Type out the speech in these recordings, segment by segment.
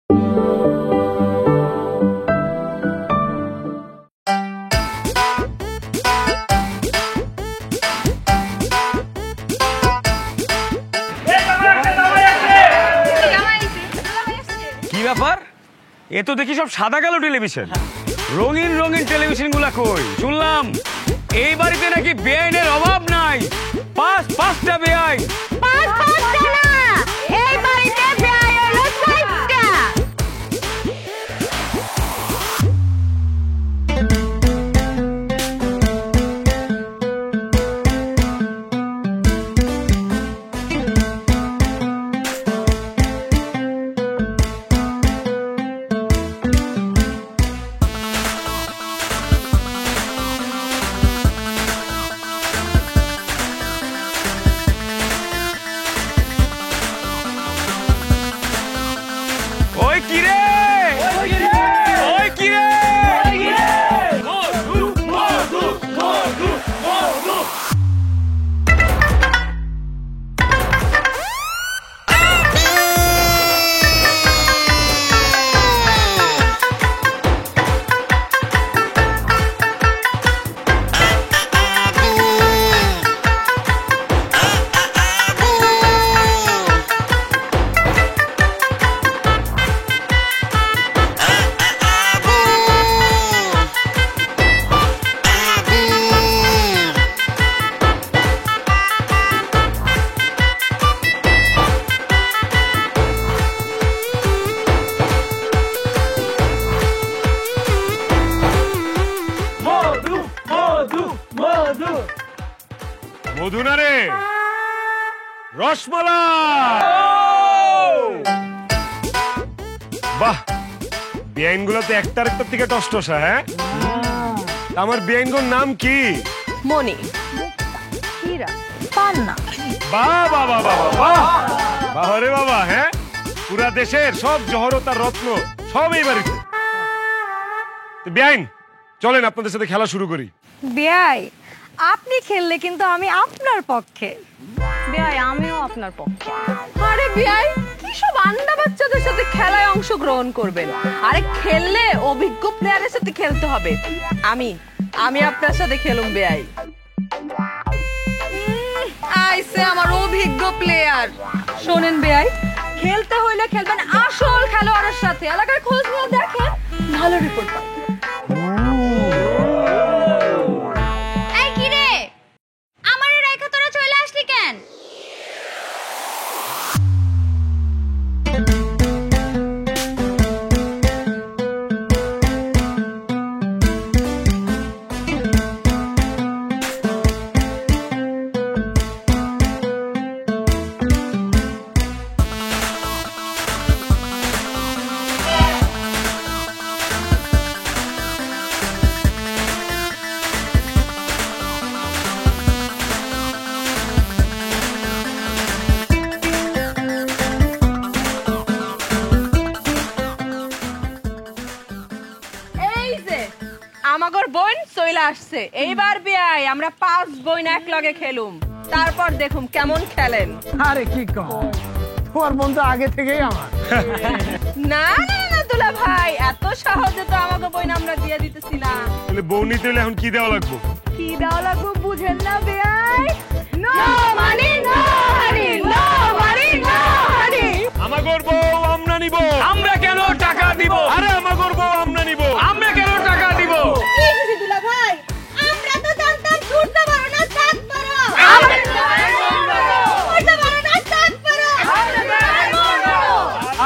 কি ব্যাপার? এ তো দেখি সব সাদা কালো টেলিভিশন। রঙিন রঙিন টেলিভিশন গুলা কই? শুনলাম এই বাড়িতে নাকি বেআইনের অভাব নাই। পাঁচটা বেআইন। এই বাড়িতে বেআইন হলো 4টা। মধু না রে, রসমালাই। বাহ, বেআইন গুলো তো একটার থেকে টসটসা। হ্যাঁ, আমার বেআইন গুলোর নাম কি? মনি, হীরা, পান্না। বাহ বাহ বাহ বাহ বাহ বাহ রে বাবা। হ্যাঁ, পুরা দেশের সব জহরতার রত্ন সব এই বাড়িতে। বেআইন, চলেন আপনাদের সাথে খেলা শুরু করি। বেআই, আপনি খেললে কিন্তু আমি আপনার পক্ষে। বেআই, আমিও আপনার পক্ষে। আরে বেআই, কি সব আন্ডা বাচ্চাদের সাথে খেলায় অংশগ্রহণ করবেন? আরে খেললে অভিজ্ঞ প্লেয়ারের সাথে খেলতে হবে। আমি আপনার সাথে খেলুম বেআই। আইসে আমার অভিজ্ঞ প্লেয়ার। শোনেন বেআই, খেলতে হইলে খেলবেন আসল খেলোয়াড়ের সাথে। এলাকার খোঁজ নিয়ে দেখেন, ভালো রিপোর্ট পাবেন। আমাগর বোন চইলা আসছে। এইবার বিয়াই আমরা 5 বোন এক লগে খেলুম, তারপর দেখুম কেমন খেলেন। আরে কি কও, তোমার বোন তো আগে থেকেই আমার। না না না দুলা ভাই, এত সহজে তো আমাগো বোন আমরা দিয়ে দিতেছি না। তাহলে বউ নিতে হলে এখন কি দেওয়া লাগবে? কি দেওয়া লাগবে বুঝেন না বিয়াই? নো মানি নো হারি, নো মানি নো হারি। আমাগর বউ আমরা নিব। আমরা কেন টাকা দিব? আরে আমাগর বউ আমরা নিব। আমরা কেন টাকা দিব? দুলা ভাই, আমরা তো জানতাম ছুটতে পারো না, সাত পারো।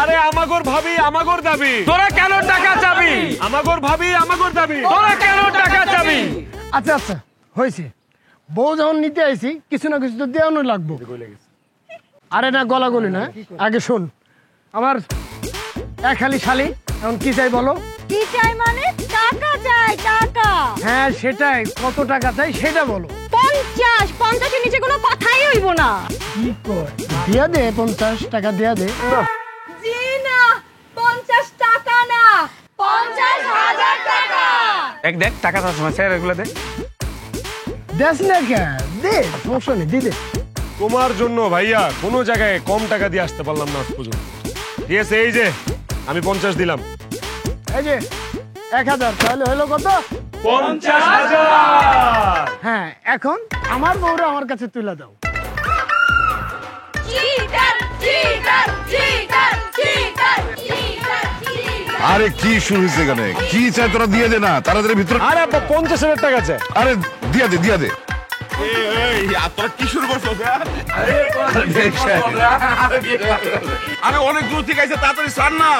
আরে আমাগর ভাবি আমাগর দাবি। তোরা কেন টাকা চাবি? আমাগর ভাবি আমাগর দাবি। তোরা কেন টাকা চাবি? আচ্ছা আচ্ছা, হয়েছে। বউ যখন নিতে আইছি, কিছু না কিছু তো দেওয়ানো লাগবো। আরে না, গলাগলি না, আগে শোন। আমার এক খালি শালি, এখন কি চাই বলো? কি চাই মানে? টাকা চাই, টাকা। হ্যাঁ সেটাই, কত টাকা চাই সেটা বলো। 50, 50 এর নিচে কোনো কথাই হইব না। কি কয়? দিয়া দে, 50 টাকা দিয়া দে। জি না, 50 টাকা না, 50,000 টাকা। দেখ টাকা তো সময় স্যার, এগুলো দে। দেশ না কে দে, সমস্যা নেই, দিদে। তোমার জন্য ভাইয়া কোনো জায়গায় কম টাকা দিয়ে আসতে পারলাম না আজ পর্যন্ত। ঠিক আছে, এই যে আমি 50 দিলাম। এই যে 1000, তাহলে হলো কত? 50,000। হ্যাঁ, এখন আমার বউরা আমার কাছে তুলে দাও। আরে কি শুরু হয়েছে এখানে? কি চাই তোরা দিয়ে দে না তাড়াতাড়ি ভিতরে। আরে আব্বা 50,000 টাকা চাই। আরে দিয়া দে দিয়া দে। তোরা কি শুরু করছো? আরে অনেক দূর থেকে আইছে, তাড়াতাড়ি ছাড় না।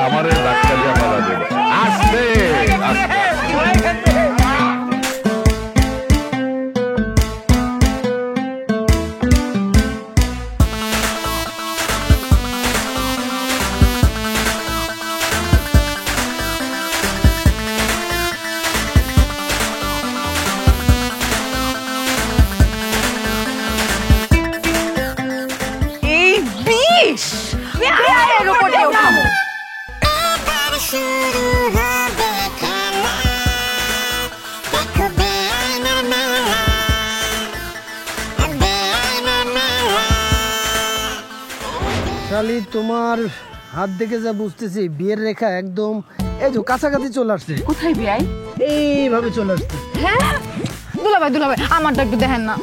আমারে ধাক্কা দিয়ে মারা দেবে। আস্তে আস্তে। এই বিষ বেআইনের উপরে ওঠাবো। শালি, তোমার হাত দেখে যা বুঝতেছি বিয়ের রেখা একদম এই যে কাছাকাছি চলে আসছে। কোথায় বেআই? এইভাবে চলে আসছে। হ্যাঁ দুলাভাই আমারটা একটু দেখেন না।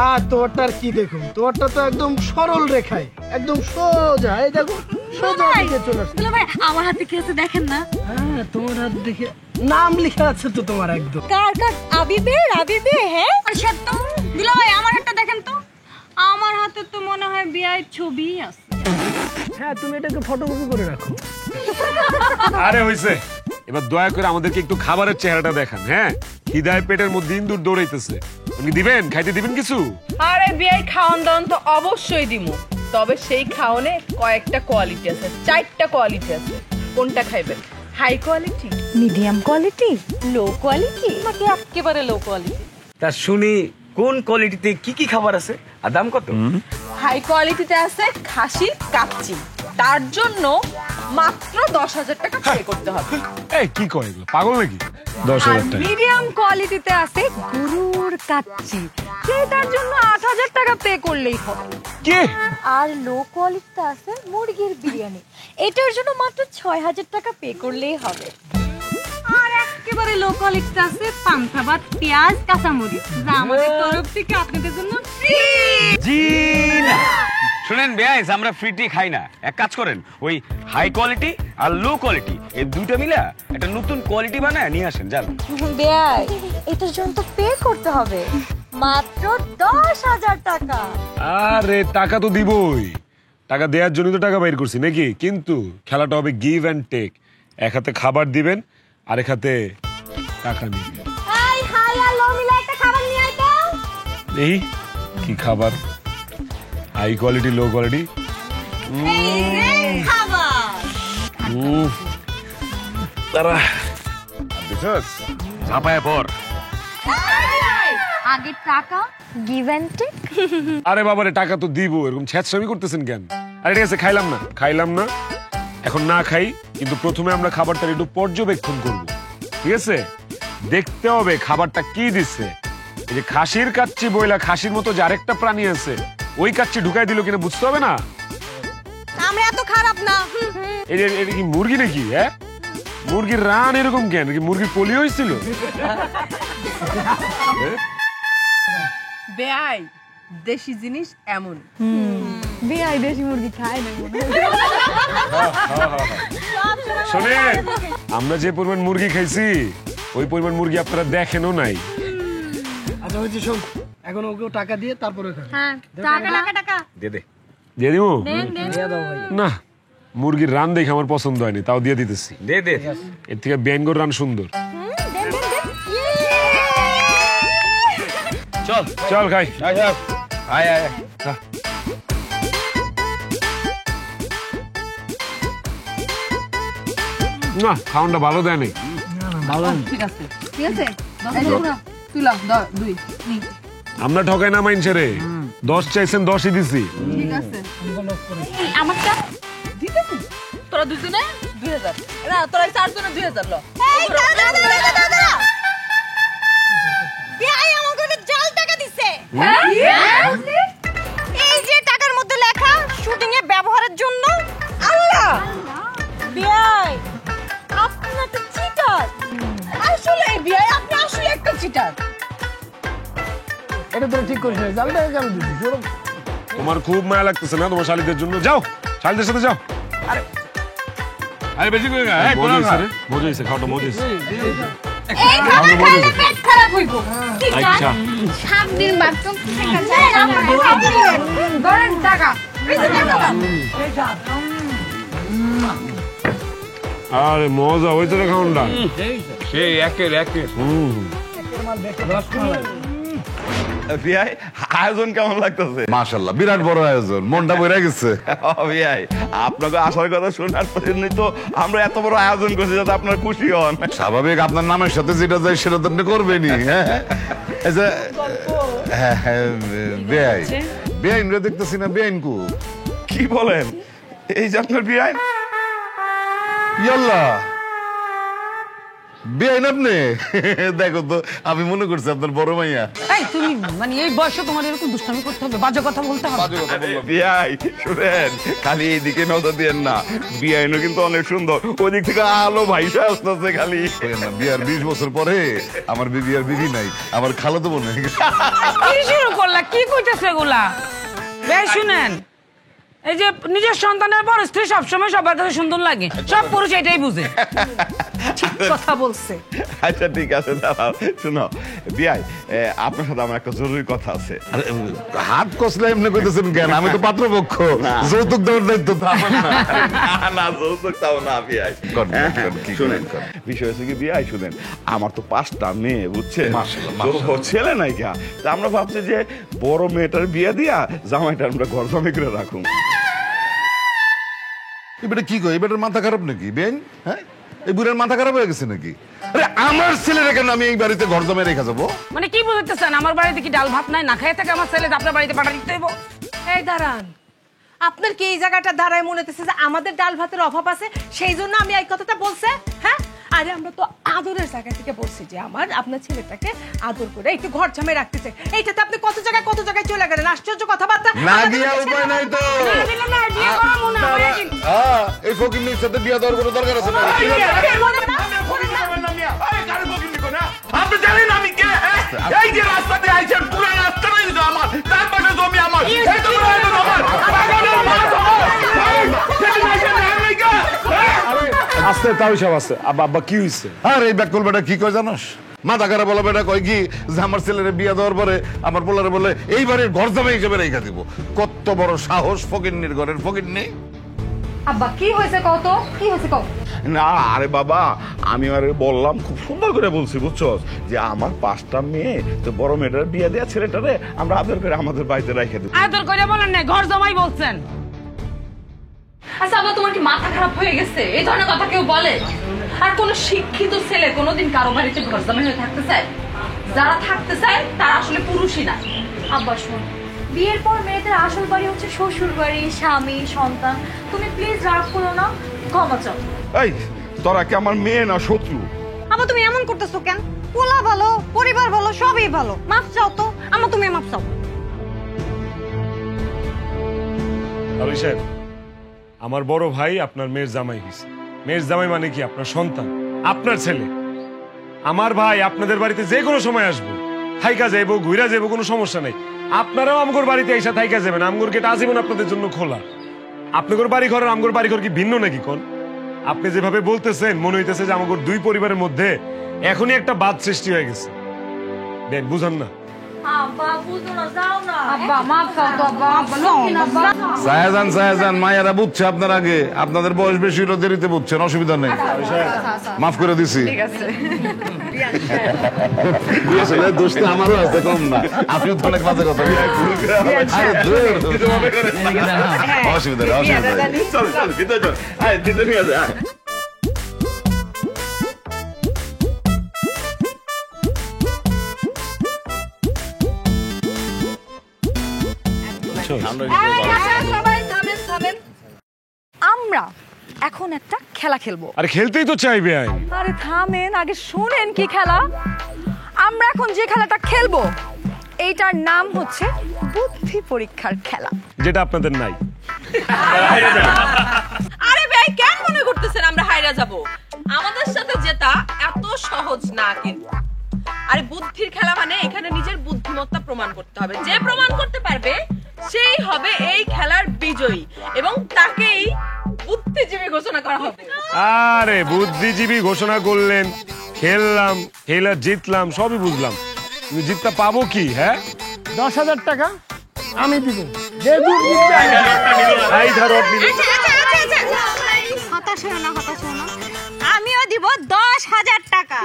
আর তোরটার কি দেখুন, তোরটা তো একদম সরল রেখায়, একদম সোজা। এই দেখো, সোজা দিকে চলে আসছে। দুলাভাই আমার হাতে কি আছে দেখেন না। হ্যাঁ, তোমার হাত দেখে নাম লেখা আছে তো তোমার একদম। কার আবির বে হ্যাঁ আর সত্য। দুলাভাই আমার হাতটা দেখেন তো, আমার হাতে তো মনে হয় বিয়ের ছবি আছে। হ্যাঁ, তুমি এটাকে ফটোকপি করে রাখো। আরে হইছে, এবার দয়া করে আমাদেরকে একটু খাবারের চেহারাটা দেখান। হ্যাঁ, খিদায় পেটের মধ্যে ইন্দুর দৌড়াইতেছে। আপনি দিবেন, খাইতে দিবেন কিছু? আরে বেআই খাওয়ান দাওয়ান তো অবশ্যই দিমু, তবে সেই খাওয়ানে কয়েকটা কোয়ালিটি আছে, 4টা কোয়ালিটি আছে। কোনটা খাইবেন? High quality, medium quality, low quality নাকি একেবারে লো কোয়ালিটি? তা শুনি কোন কোয়ালিটিতে কি কি খাবার আছে আর দাম কত? হাই কোয়ালিটিতে আছে খাসির কাচ্চি, তার জন্য মাত্র 10,000 টাকা পে করতে হবে। এই কি কয় এগুলো, পাগল নাকি? 10,000 টাকা। মিডিয়াম কোয়ালিটিতে আছে গরুর কাচ্চি, সেটার জন্য 8,000 টাকা পে করলেই হবে। কে? আর লো কোয়ালিটিতে আছে মুরগির বিরিয়ানি, এটার জন্য মাত্র 6,000 টাকা পে করলেই হবে। আর একেবারে লো কোয়ালিটিতে আছে পান্তা ভাত, পেঁয়াজ, কাঁচামরিচ, যা আমাদের তরফ থেকে আপনাদের জন্য ফ্রি। জি না, শুনেন বেয়াইস, আমরা ফ্রিটি খাই না। এক কাজ করেন, ওই হাই কোয়ালিটি আর লো কোয়ালিটি এই দুইটা মিলা একটা নতুন কোয়ালিটি বানায় নিয়ে আসেন। যান বেয়াই, এটার জন্য তো পে করতে হবে মাত্র 10,000 টাকা। আরে টাকা তো দিবই, টাকা দেওয়ার জন্য তো টাকা বাইর করছি নাকি? কিন্তু খেলাটা হবে গিভ অ্যান্ড টেক। এক হাতে খাবার দিবেন আর এক হাতে টাকা নিবেন। এই হাই আর লো মিলা একটা খাবার নিয়ে আয় তো। এই কি খাবার? High quality, low quality. খাবার তারা দেখছস ঝাপায় পর। আগে টাকা গিভ এন্ড টেক। আরে বাবারে, টাকা তো দিব, এরকম ছ্যাঁচড়ামি করতেছেন কেন? আরে ঠিক আছে, খাইলাম না, এখন না খাই, কিন্তু প্রথমে আমরা খাবারটার একটু পর্যবেক্ষণ করব। ঠিক আছে, দেখতে হবে খাবারটা কি দিচ্ছে। এই যে খাসির কাচ্চি বইলা খাসির মতো যে আরেকটা প্রাণী আছে, ওই কাচ্চি ঢুকাই দিল কিনা বুঝতে হবে না। আমরা এত খারাপ না। এই যে এটা কি মুরগি নাকি? হ্যাঁ, মুরগির রান এরকম কেন? কি মুরগির পোলিও হয়েছিল? বেআই, দেশি জিনিস এমন। বেয়াই দেশি মুরগি খায় না। শোনেন, আমরা যে পরিমাণ মুরগি খাইছি ওই পরিমাণ মুরগি আপনারা দেখেনও নাই। আচ্ছা হয়েছে, শোন, এখন ওকেও টাকা দিয়ে তারপরে খাবে। হ্যাঁ, টাকা দে দে। দিয়ে দিব দিয়ে দাও ভাই। না, মুরগির রান দেখে আমার পছন্দ হয়নি, তাও দিয়ে দিতেছি। দে দে। এর থেকে ব্যাঙ্গর রান সুন্দর। চল চল খাই। আয় আয় আয়। না, খাওয়ানটা ভালো দেয় নাই। ঠিক আছে, তুলা 2 আমরা ঠকাই না মাইনছে রে। 10 চাইছেন, 10ই দিছি। ঠিক আছে। আমারটা দিতেছি তোরা দুজনে 2,000, না তোরা 4 জনে 2,000 ল। এই দাদা বেয়াই আমাকে জাল টাকা দিছে। জন্য আল্লাহ বিয়াই আপনি একটা চিটার। আসলে বিয়াই আপনি আসলে একটা চিটার। এটা তো ঠিক করিস না, জালটা কেন দিচ্ছিস? তোমার খুব মায়া লাগতেছে না তোমার শালিদের জন্য? যাও, শালিদের সাথে যাও। আরে বেশি করে না, এই মজা কোলা হয়েছে রে, মজা হয়েছে, খাওয়াটা মজা হয়েছে। এই খাবার খাইলে পেট খারাপ হইব। আচ্ছা, 7 দিন বাদ তো ধরেন টাকা। আরে মজা হয়েছে রে খাওয়াটা। সেই একের বিয়াই আয়োজন কেমন লাগতেছে? মাশাআল্লাহ, বিরাট বড় আয়োজন, মনটা বইরা গেছে। বিয়াই আপনাকে আসার কথা শোনার পরেই তো আমরা এত বড় আয়োজন করছি যাতে আপনার খুশি হন। স্বাভাবিক, আপনার নামের সাথে যেটা যায় সেটা তো আপনি করবেনই। হ্যাঁ, এই যে বেআই, বেআইন রে দেখতেছি না, বেআইন কু? কি বলেন? এই যে আপনার বিয়াই। ইয়াল্লাহ, বেআইন আপনি? দেখো তো, আমি মনে করছি আপনার বড় মাইয়া। এই তুমি মানে এই বয়সে তোমার এরকম দুষ্টামি করতে হবে, বাজে কথা বলতে হবে? বিয়াই শুনেন, খালি এইদিকে নজর দিয়েন না, বিয়াইনও কিন্তু অনেক সুন্দর, ওই দিক থেকে আলো ভাইসা আসতেছে খালি। বিয়ার 20 বছর পরে আমার বিবি আর বিবি নাই, আমার খালাতো বোন হয়ে গেছে। কি শুরু করলা? কি কইতেছে এগুলা? বেশ শুনেন, এই যে নিজের সন্তানের পর স্ত্রী সবসময় সবার কাছে সুন্দর লাগে, সব পুরুষ এটাই বুঝে। কথা বলছে। আচ্ছা ঠিক আছে, দাঁড়াও। শুনো বিয়াই, আপনার সাথে আমার একটা জরুরি কথা আছে। আরে, হাত কসলে এমনি কইতেছেন কেন? আমি তো পাত্রপক্ষ, যৌতুক দেওয়ার দায়িত্ব তো আমার না। না যৌতুক তাও না বিয়াই। কর, কি শুনেন, করেন? বিষয় হচ্ছে কি বিয়াই, শুনেন আমার তো 5টা মেয়ে, বুঝছেন? মাশাআল্লাহ, তো ছেলে নাই কা, তা আমরা ভাবছি যে বড় মেয়েটার বিয়ে দিয়া জামাইটা আমরা ঘর জমে করে রাখুন। এবারে কি কই? এবারে মাথা খারাপ নাকি বেন? হ্যাঁ, এই বুড়ার মাথা খারাপ হয়ে গেছে নাকি? আরে আমার ছেলের কেন আমি এই বাড়িতে ঘর জমে রেখে যাবো? মানে কি বুঝতেছেন? আমার বাড়িতে কি ডাল ভাত নাই? না খেয়ে থাকে আমার ছেলে, আপনার বাড়িতে পাঠা দিতে হইব? এই দাঁড়ান, আপনার কি এই জায়গাটা দাঁড়ায় মনে হতেছে যে আমাদের ডাল ভাতের অভাব আছে, সেই জন্য আমি এই কথাটা বলছে? হ্যাঁ, আরে আমরা তো আদরের জায়গা থেকে বলছি যে আপনার ছেলেটাকে আদর করে একটু ঘর জামে রাখতে চাই। এইটাতে আপনি কত জায়গায় চলে গেলেন, আশ্চর্য কথাবার্তা। না গিয়া উপায় নাই তো। না দিলে না, বিয়ে করা মনে হয় কি? এই ফকিন্নির সাথে বিয়া দেওয়ার কোনো দরকার আছে না? আপনি জানেন আমি কে? এই যে রাস্তাতে আইছেন, পুরো রাস্তাটাই তো আমার, তার পাশে জমি আমার, এই তো আমার। আস্তে তাও সব আছে। আব্বা কি হয়েছে? আর এই ব্যাকল বেটা কি কয় জানোস? মাথা খারাপ বলা বেটা কয় কি যে আমার ছেলের বিয়া দেওয়ার পরে আমার পোলারে বলে এই বাড়ির ঘর জামে হিসেবে রেখে দিব। কত বড় সাহস ফকিন্নির ঘরের ফকিন্নি! আব্বা কি হয়েছে কত? কি হয়েছে কত? না আরে বাবা, আমি আরে বললাম, খুব সুন্দর করে বলছি, বুঝছো, যে আমার 5টা মেয়ে, তো বড় মেয়েটার বিয়ে দেয়া ছেলেটারে আমরা আদর করে আমাদের বাড়িতে রেখে দেবো। আদর করে বলেন না, ঘর জমাই বলছেন। আচ্ছা আবার তোমার কি মাথা খারাপ হয়ে গেছে? এই ধরনের কথা কেউ বলে? আর কোন শিক্ষিত ছেলে কোনোদিন কারো বাড়িতে ঘর জামাই হয়ে থাকতে চায়? যারা থাকতে চায় তারা আসলে পুরুষই না। আব্বা শোন, বিয়ের পর মেয়েদের আসল বাড়ি হচ্ছে শ্বশুর বাড়ি, স্বামী, সন্তান। তুমি প্লিজ রাগ করো না, ক্ষমা চাও। এই তোরা কি আমার মেয়ে না শত্রু? আবার তুমি এমন করতেছো কেন? পোলা ভালো, পরিবার ভালো, সবই ভালো। মাপ চাও তো, আমার তুমি মাপ চাও। আলী সাহেব, আমার বড় ভাই আপনার মেয়ের জামাই হয়েছে। মেয়ের জামাই মানে কি? আপনার সন্তান, আপনার ছেলে। আমার ভাই আপনাদের বাড়িতে যে কোনো সময় আসবো, থাইকা যাইবো, ঘুরা যাইবো, কোনো সমস্যা নাই। আপনারাও আমগোর বাড়িতে এসে থাইকা যাবেন, আমগোর গেট আজীবন আপনাদের জন্য খোলা। আপনাদের বাড়ি ঘর আর আমগোর বাড়ি ঘর কি ভিন্ন নাকি? কোন আপনি যেভাবে বলতেছেন মনে হইতেছে যে আমগোর দুই পরিবারের মধ্যে এখনই একটা বাদ সৃষ্টি হয়ে গেছে। দেন বুঝান না? আব্বা বুঝো না, যাও না। আব্বা মাফ চাও তো আব্বা, সায়াজান মায়েরা বুঝছে আপনার আগে, আপনাদের বয়স বেশি হলো, দেরিতে বুঝছেন, অসুবিধা নেই, মাফ করে দিছি। আসলে দোষ তো আমারও আছে, কম না। আপনিও তো অনেক বাজে কথা বলেন। আরে ধুর, অসুবিধা নেই, অসুবিধা নেই। চল চল ভিতরে চল, আয় ভিতরে নিয়ে যা। আমরা এখন একটা খেলা খেলবো। আরে খেলতেই তো চাইবে। আরে থামেন, আগে শুনেন কি খেলা। আমরা এখন যে খেলাটা খেলবো এইটার নাম হচ্ছে বুদ্ধি পরীক্ষার খেলা। যেটা আপনাদের নাই। আরে ভাই কেন মনে করতেছেন আমরা হাইরা যাব? আমাদের সাথে যেটা এত সহজ না কিন্তু। আরে বুদ্ধির খেলা মানে এখানে নিজের বুদ্ধিমত্তা প্রমাণ করতে হবে। যে প্রমাণ করতে পারবে সেই হবে এই খেলার বিজয়ী এবং তাকেই বুদ্ধিজীবী ঘোষণা করা হবে। আরে বুদ্ধিজীবী ঘোষণা করলেন, খেললাম, খেলা জিতলাম, সবই বুঝলাম, কিন্তু জিতটা পাবো কি? হ্যাঁ, 10,000 টাকা আমি দিব। যে দূর জিতবে এই ধরো হতাশ হও না, হতাশ হও না। আমিও দিব 10,000 টাকা।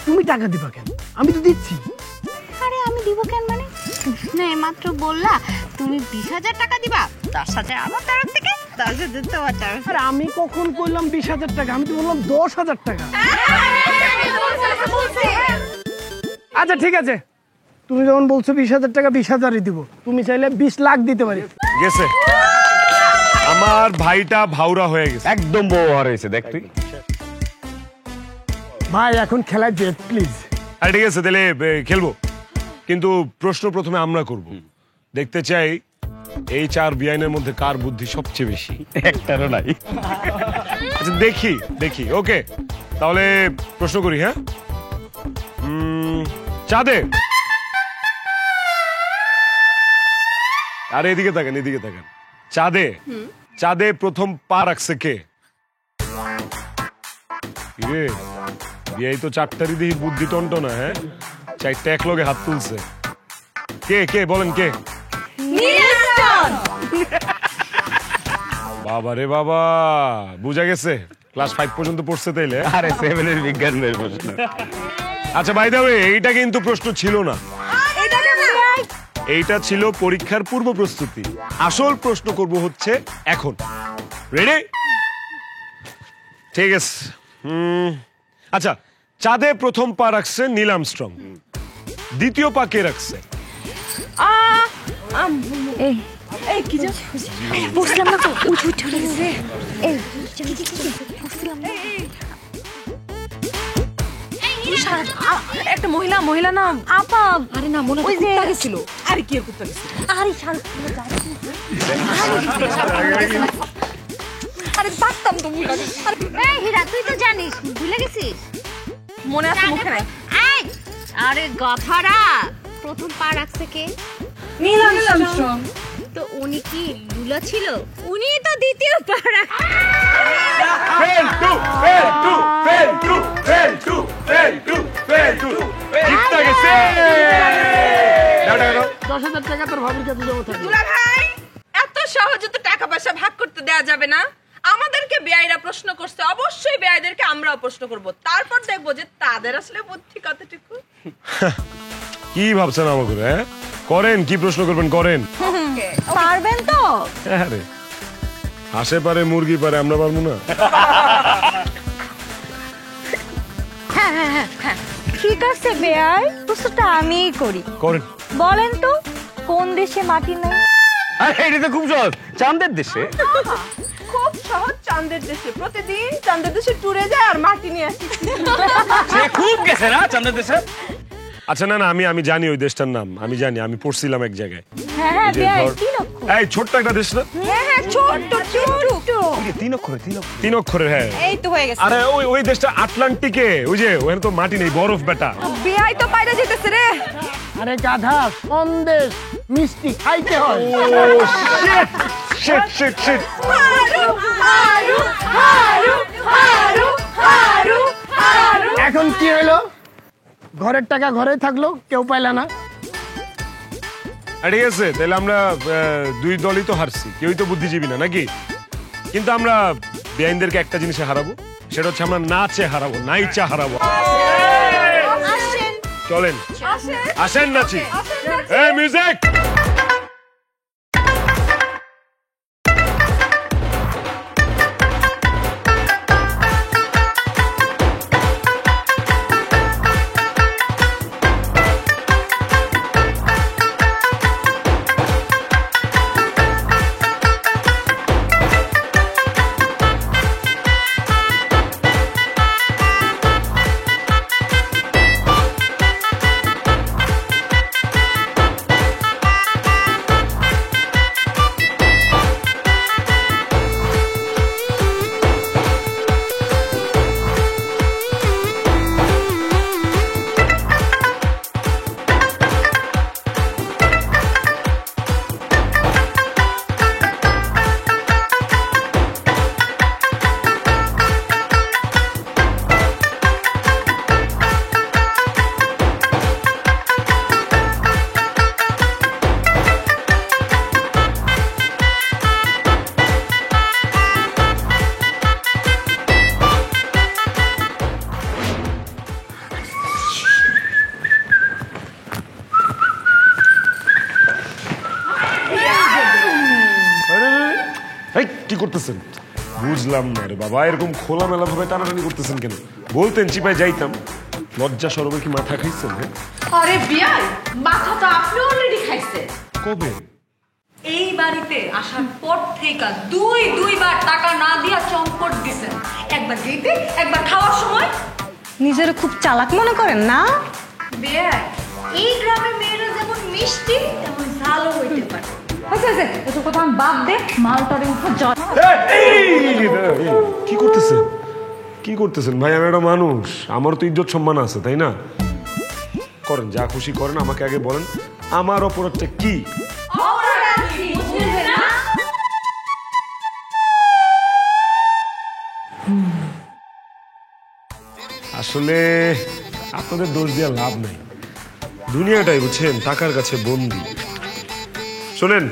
তুমি টাকা দিবা কেন? আমি তো দিচ্ছি। আরে আমি দিব কেন মানে? না মাত্র বললা তুমি 20,000 টাকা দিবা, 10,000 আমার তরফ থেকে, 10,000 তোমার তরফ। আরে আমি কখন কইলাম 20,000 টাকা? আমি তো বললাম 10,000 টাকা। আচ্ছা ঠিক আছে, তুমি যখন বলছো 20,000 টাকা, 20,000ই দিব। তুমি চাইলে 20 লাখ দিতে পারি। গেছে, আমার ভাইটা ভাউরা হয়ে গেছে, একদম বউ হারাইছে দেখ তুই। ভাই এখন খেলায় জেট প্লিজ। আরে ঠিক আছে, তাহলে খেলবো, কিন্তু প্রশ্ন প্রথমে আমরা করব। দেখতে চাই এই 4 বিআইনের মধ্যে কার বুদ্ধি সবচেয়ে বেশি। একটারও নাই। আচ্ছা দেখি দেখি, ওকে তাহলে প্রশ্ন করি। হ্যাঁ, চাঁদে, আরে এদিকে তাকান, এদিকে তাকান। চাঁদে, চাঁদে প্রথম পা রাখছে কে? রে বিআই তো 4টারই দেখি বুদ্ধি টন্ট না। হ্যাঁ, 4টা এক লগে হাত তুলছে। কে কে বলেন কে? বাবা রে বাবা, বুঝা গেছে ক্লাস 5 পর্যন্ত পড়ছে তাইলে। আরে 7 এর বিজ্ঞান বইয়ের প্রশ্ন। আচ্ছা বাই দ্য ওয়ে, এইটা কিন্তু প্রশ্ন ছিল না, এইটা ছিল পরীক্ষার পূর্ব প্রস্তুতি। আসল প্রশ্ন করব হচ্ছে এখন। রেডি? ঠিক আছে। আচ্ছা, চাঁদে প্রথম পা রাখছে নীল আর্মস্ট্রং, দ্বিতীয় পা কে রাখছে? বুঝলাম না তো, উঠে উঠে গেছে। এই বুঝলাম না। একটা মহিলা, মহিলা না আপা, আরে না মনে হয় কুত্তা গেছিল। আরে কি কুত্তা গেছিল? আরে শাহরুখ আরে পারতাম তো ভুলে গেছি। এই হীরা, তুই তো জানিস, ভুলে গেছিস? মনে আছে মুখে নাই। এই আরে গফারা, প্রথম পা রাখছে কে? Neil Armstrong. তো উনি কি লুলা ছিল? উনি তো দ্বিতীয় পা রাখছে। Fail to, fail to, fail to, fail to, fail to, fail to. জিততে গেছে। দাও দাও দাও। 10,000 টাকা তোর ভাবির কাছে জমা থাকবে। দুলা ভাই, এত সহজে তো টাকা পয়সা ভাগ করতে দেয়া যাবে না। আমাদেরকে বেয়াইরা প্রশ্ন করছে, অবশ্যই বেয়াইদেরকে আমরাও প্রশ্ন করব। তারপর দেখবো যে তাদের আসলে বুদ্ধি কতটুকু। কি ভাবছেন আমাকে? হ্যাঁ, করেন, কি প্রশ্ন করবেন করেন। পারবেন তো? আরে হাসে পারে, মুরগি পারে, আমরা পারবো না? হ্যাঁ, ঠিক আছে বেয়াই, প্রশ্নটা আমিই করি। করেন। বলেন তো, কোন দেশে মাটি নাই? আরে এটা তো খুব সহজ, চাঁদের দেশে। খুব সহজ, চাঁদের দেশে। প্রতিদিন চাঁদের দেশে ট্যুরে যায় আর মাটি নিয়ে আসি। সে খুব গেছে না চাঁদের দেশে। আচ্ছা না না, আমি জানি ওই দেশটার নাম, আমি জানি, আমি পড়ছিলাম এক জায়গায়। হ্যাঁ এই যে বেয়াই, ধর- 3 অক্ষর। এই ছোট্ট একটা দেশ না? হ্যাঁ ছোট্ট ছোট্ট। 3 অক্ষরে, 3 অক্ষর। 3 অক্ষরের। হ্যাঁ, এই তো হয়ে গেছে। আরে ওই দেশটা আটলান্টিকে, ওই যে ওখানে তো মাটি নেই, বরফ বেটা। বেয়াই তো পাইরা যেতেছে রে। আরে গাধা, সন্দেশ মিষ্টি খাইতে হয়। Shit shit shit. এখন কি হলো? ঘরের টাকা ঘরে থাকলো, কেউ পাইলা না। ঠিক আছে, তাহলে আমরা 2 দলই তো হারছি, কেউই তো বুদ্ধিজীবী না নাকি? কিন্তু আমরা বেআইনদেরকে একটা জিনিসে হারাবো, সেটা হচ্ছে আমরা নাচে হারাবো, নাইচা হারাবো। চলেন, আসেন নাচি। এই মিউজিক। এই কি করতেছেন? বুঝলাম না রে বাবা, এরকম খোলামেলা ভাবে টানাটানি করতেছেন কেন? বলতেন চিপায় যাইতাম। লজ্জা শরমে কি মাথা খাইছেন? হ্যাঁ আরে বিয়াই, মাথা তো আপনি অলরেডি খাইছে। কবে? এই বাড়িতে আসার পর থেকে দুইবার টাকা না দিয়া চম্পট দিছেন। একবার দিতে, একবার খাওয়ার সময়। নিজের খুব চালাক মনে করেন না? বেয়াই, এই গ্রামের মেয়েরা যেমন মিষ্টি তেমন ভালো হইতে পারে। আচ্ছা আচ্ছা, এত কথা আমি বাদ দে, মালটারে উপর জল। কি করতেছেন? কি করতেছেন ভাই? আমি একটা মানুষ, আমার তো ইজ্জত সম্মান আছে, তাই না? করেন যা খুশি করেন, আমাকে আগে বলেন আমার অপরাধটা কি? আসলে আপনাদের দোষ দিয়ে লাভ নাই, দুনিয়াটাই বুঝছেন টাকার কাছে বন্দি। শোনেন,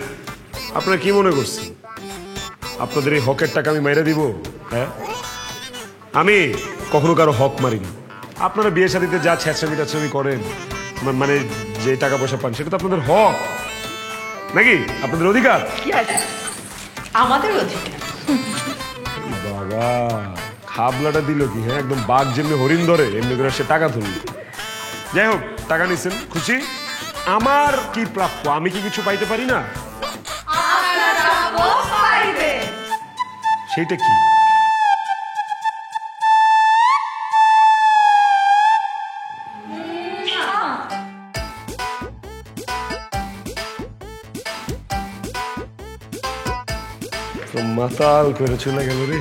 আপনারা কি মনে করছেন আপনাদের এই হকের টাকা আমি মাইরা দিব? হ্যাঁ, আমি কখনো কারো হক মারিনি। আপনারা বিয়ে শাদীতে যা ছ্যাঁচড়ামি টাচড়ামি করেন, মানে যে টাকা পয়সা পান, সেটা তো আপনাদের হক নাকি? আপনাদের অধিকার। আমাদের অধিকার। বাবা, খাবলাটা দিল কি? হ্যাঁ, একদম বাঘ যেমনি হরিণ ধরে এমনি করে সে টাকা ধরল। যাই হোক, টাকা নিছেন, খুশি। আমার কি প্রাপ্য? আমি কি কিছু পাইতে পারি না? সেইটা কি? মাতাল করে চলে গেল রে।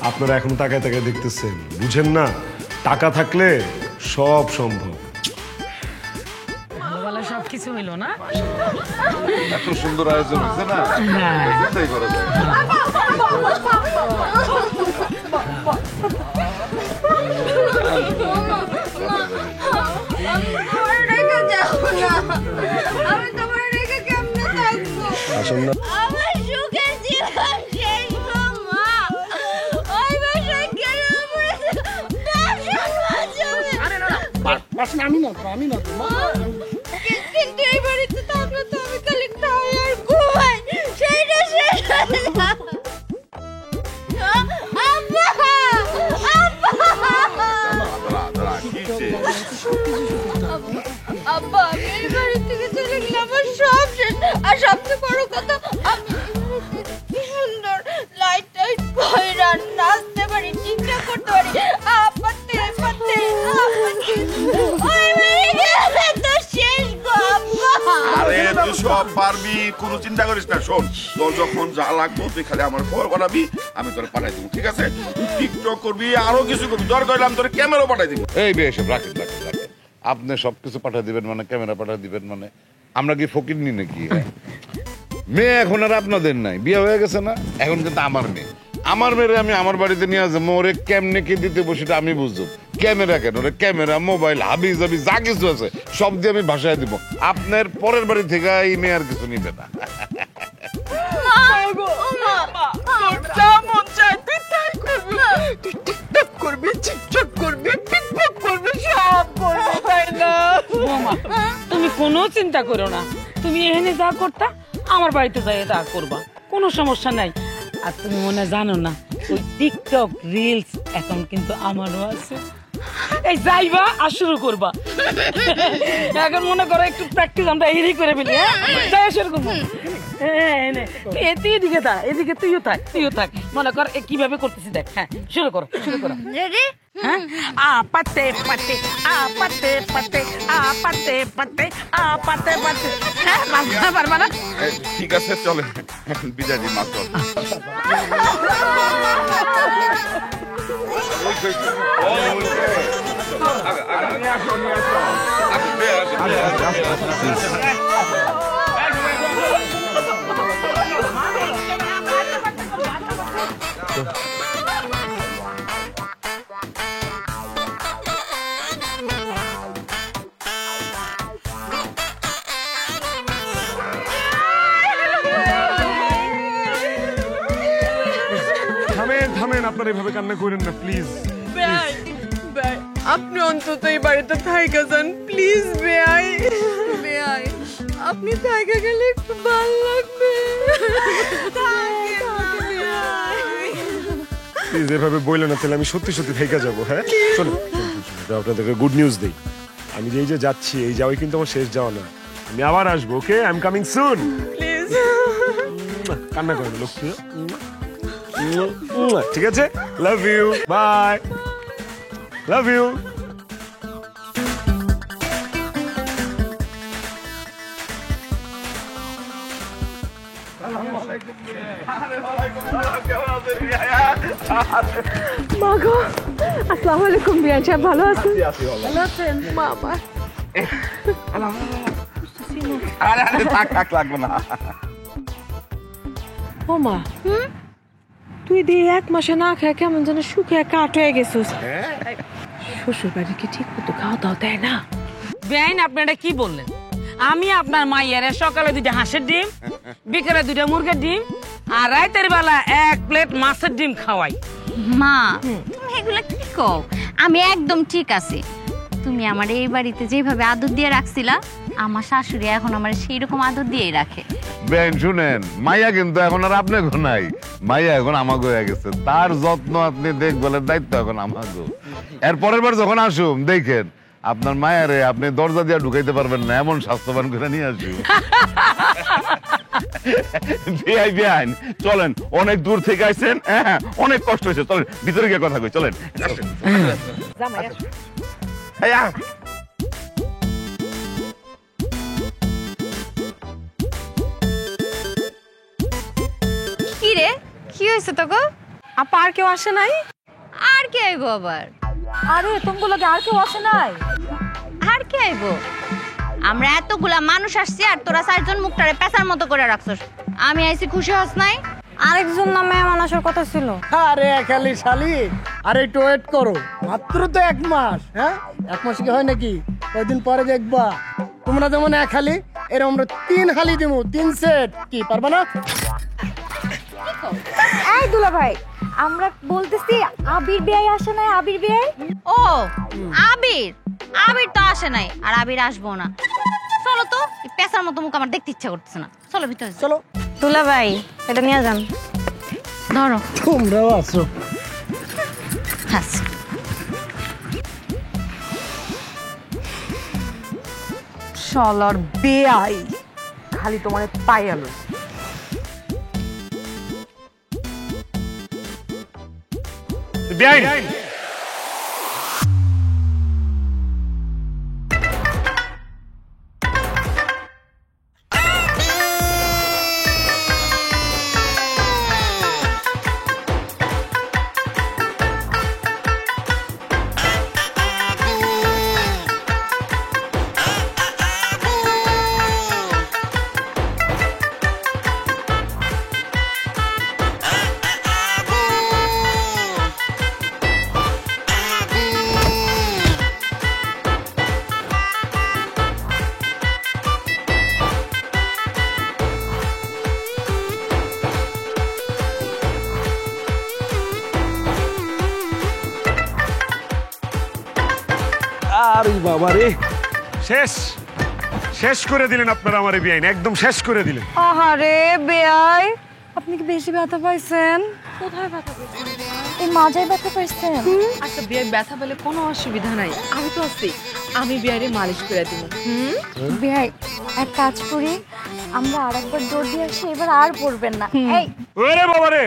আপনারা এখন তাকায় তাকায় দেখতেছেন, বুঝেন না টাকা থাকলে সব সম্ভব। ভালোবেলা সবকিছু হইলো না? এত সুন্দর আয়োজন হয়েছে না, চিন্তাই করা যায়। আমি তোমার রেখে কেমনে থাকবো? আসল না আমার সুখের জীবন শেষ গো মা। ওই বাসায় গেলে আমার বাসন বাজবে। বাসন আমি না, আমি না। কিন্তু এই বাড়িতে থাকলে তো আমি খালি খাই আর ঘুমাই, সেইটা শেষ হয়ে যায়। আব্বা, আমি এই বাড়ি থেকে চলে গেলে আমার সব শেষ। আর সবচেয়ে বড় কথা, আমি কি সুন্দর লাইট টাইট কইরা নাচতে পারি, ঠিকঠাক করতে পারি। আপাতে আপাতে ওই বাড়ি গেলে তো শেষ গো আব্বা। আরে তুই সব পারবি, কোনো চিন্তা করিস না। শোন, তোর যখন যা লাগবে তুই খালি আমার খবর করাবি, আমি তোর পাঠাই দিব, ঠিক আছে? তুই টিকটক করবি, আরো কিছু করবি, দরকার হলে আমি তোর ক্যামেরা পাঠাই দিব। এই বিয়ে সব রাখেন রাখেন রাখেন। আপনি সবকিছু পাঠা দিবেন মানে, ক্যামেরা পাঠা দিবেন মানে? আমরা কি ফকির নি নাকি? মেয়ে এখন আর আপনাদের নাই, বিয়ে হয়ে গেছে না, এখন কিন্তু আমার মেয়ে। আমার মেয়েরে আমি আমার বাড়িতে নিয়ে আসবো, ওরে কেমনে কে দিতে বসে আমি বুঝবো। ক্যামেরা কেন, ওরে ক্যামেরা, মোবাইল, হাবি জাবি যা কিছু আছে সব দিয়ে আমি ভাষায় দিব। আপনার পরের বাড়ি থেকে এই মেয়ে আর কিছু নিবে না। তুমি কোনো চিন্তা করো না, তুমি এখানে যা করতা আমার বাড়িতে যাই তা করবা, কোনো সমস্যা নাই। আর তুমি মনে জানো না, ওই টিকটক রিলস অ্যাকাউন্ট কিন্তু আমারও আছে। এই যাইবা আর শুরু করবা। এখন মনে করো একটু প্র্যাকটিস আমরা এই করে ফেলি। হ্যাঁ, যাই শুরু করবো। এদিকে থাক, এদিকে তুইও থাক। মনে কর কিভাবে করতেছি দেখ। হ্যাঁ, শুরু করো। রেডি? হ্যাঁ, পাতে পাতে পাতে পাতে পাতে পাতে পাতে পাতে। হ্যাঁ, পারবা না? ঠিক আছে, চলে এখন বিদায় দিই মাত্র। থামেন, আপনারা এভাবে কান্না করেন না প্লিজ। আপনি অন্তত এই বাড়িতে থাইকা যান প্লিজ। বেআই, আপনি থাইকা গেলে একটু ভালো লাগবে। প্লিজ এভাবে বললে না, তাহলে আমি সত্যি সত্যি থেকে যাবো। হ্যাঁ শোনো, আপনাদেরকে গুড নিউজ দিই। আমি যে যাচ্ছি, এই যাওয়াই কিন্তু আমার শেষ যাওয়া না। আমি আবার আসবো। Okay, I am coming soon. Please কান্না করেন লক্ষ্মী। ঠিক আছে, love you, bye, love you. মাগো, আসসালামু আলাইকুম বিয়ান সাহেব, ভালো আছেন? ভালো আছেন বাবা? আরে থাক লাগবে না। ও মা, তুই দিয়ে 1 মাসে না খেয়ে কেমন যেন শুকিয়ে কাঠ হয়ে গেছিস। শ্বশুর বাড়ি কি ঠিক মতো খাওয়া দাওয়া দেয় না? বেআইন, আপনি এটা কি বললেন? আমি আপনার মাইয়ারে সকালে 2টা হাঁসের ডিম, বিকেলে 2টা মুরগির ডিম, আর রাতের বেলা 1 প্লেট মাছের ডিম খাওয়াই। মা, তুমি এগুলা কি কও? আমি একদম ঠিক আছি। তুমি আমার এই বাড়িতে যেভাবে আদর দিয়ে রাখছিলা, আমার শাশুড়ি এখন আমার সেই রকম আদর দিয়েই রাখে। বেন শুনেন, মাইয়া কিন্তু এখন আর আপনার নাই, মাইয়া এখন আমাকে হয়ে গেছে। তার যত্ন আপনি দেখভালের দায়িত্ব এখন আমাকে। এর পরের বার যখন আসুম দেখেন আপনার মায়ারে আপনি দরজা দিয়ে ঢুকাইতে পারবেন না, এমন স্বাস্থ্যবান করে নিয়ে আসুন। বিআইন চলেন, অনেক দূর থেকে আইছেন, হ্যাঁ অনেক কষ্ট হয়েছে, চলেন ভিতরে গিয়ে কথা কই, চলেন। কি রে, কি হয়েছে তোকে? আপা আর কেউ আসে নাই? আর কে আইবো আবার? আরে তোমাকে লাগে আর কেউ আসে নাই? আর কে আইবো? আমরা এতগুলা মানুষ আসছি আর তোরা 4 জন মুখটারে পেছার মতো করে রাখছস। আমি আইছি, খুশি হস নাই? আরেকজন না মেহমান আসার কথা ছিল। আরে খালি শালি, আরে একটু ওয়েট করো, মাত্র তো 1 মাস। হ্যাঁ 1 মাস কি হয় নাকি? কয়দিন পরে দেখবা তোমরা যেমন 1 হালি, এরকম আমরা 3 হালি দেবো, 3 সেট। কি পারবা না? এই দুলা ভাই, আমরা বলতেছি আবির বিয়াই আসে নাই। আবির বিয়াই? ও আবির, আবির তো আসে নাই, আর আবির আসবো না। চলো তো, এই পেছার মতো মুখ আমার দেখতে ইচ্ছা করতেছে না। চলো ভিতরে চলো। দুলা ভাই, এটা নিয়ে যান। ধরো। তোমরাও আসো। হাস। শালার বেয়াই, খালি তোমার পাইয়ালো। বেআইন, আরে বাবা রে, শেষ শেষ করে দিলেন আপনারা আমার বেআইন, একদম শেষ করে দিলেন। আহারে বেয়াই, আপনি কি বেশি ব্যথা পাইছেন? কোথায় ব্যথা পাইছেন? এই মাজায় ব্যথা পাইছেন? আচ্ছা বিয়ে ব্যথা পেলে কোনো অসুবিধা নাই, আমি তো আছি, আমি বিয়ারে মালিশ করে দিব। বেয়াই, এক কাজ করি, আমরা আরেকবার দৌড় দিয়ে আসি, এবার আর পড়বেন না। এই ওরে বাবা রে,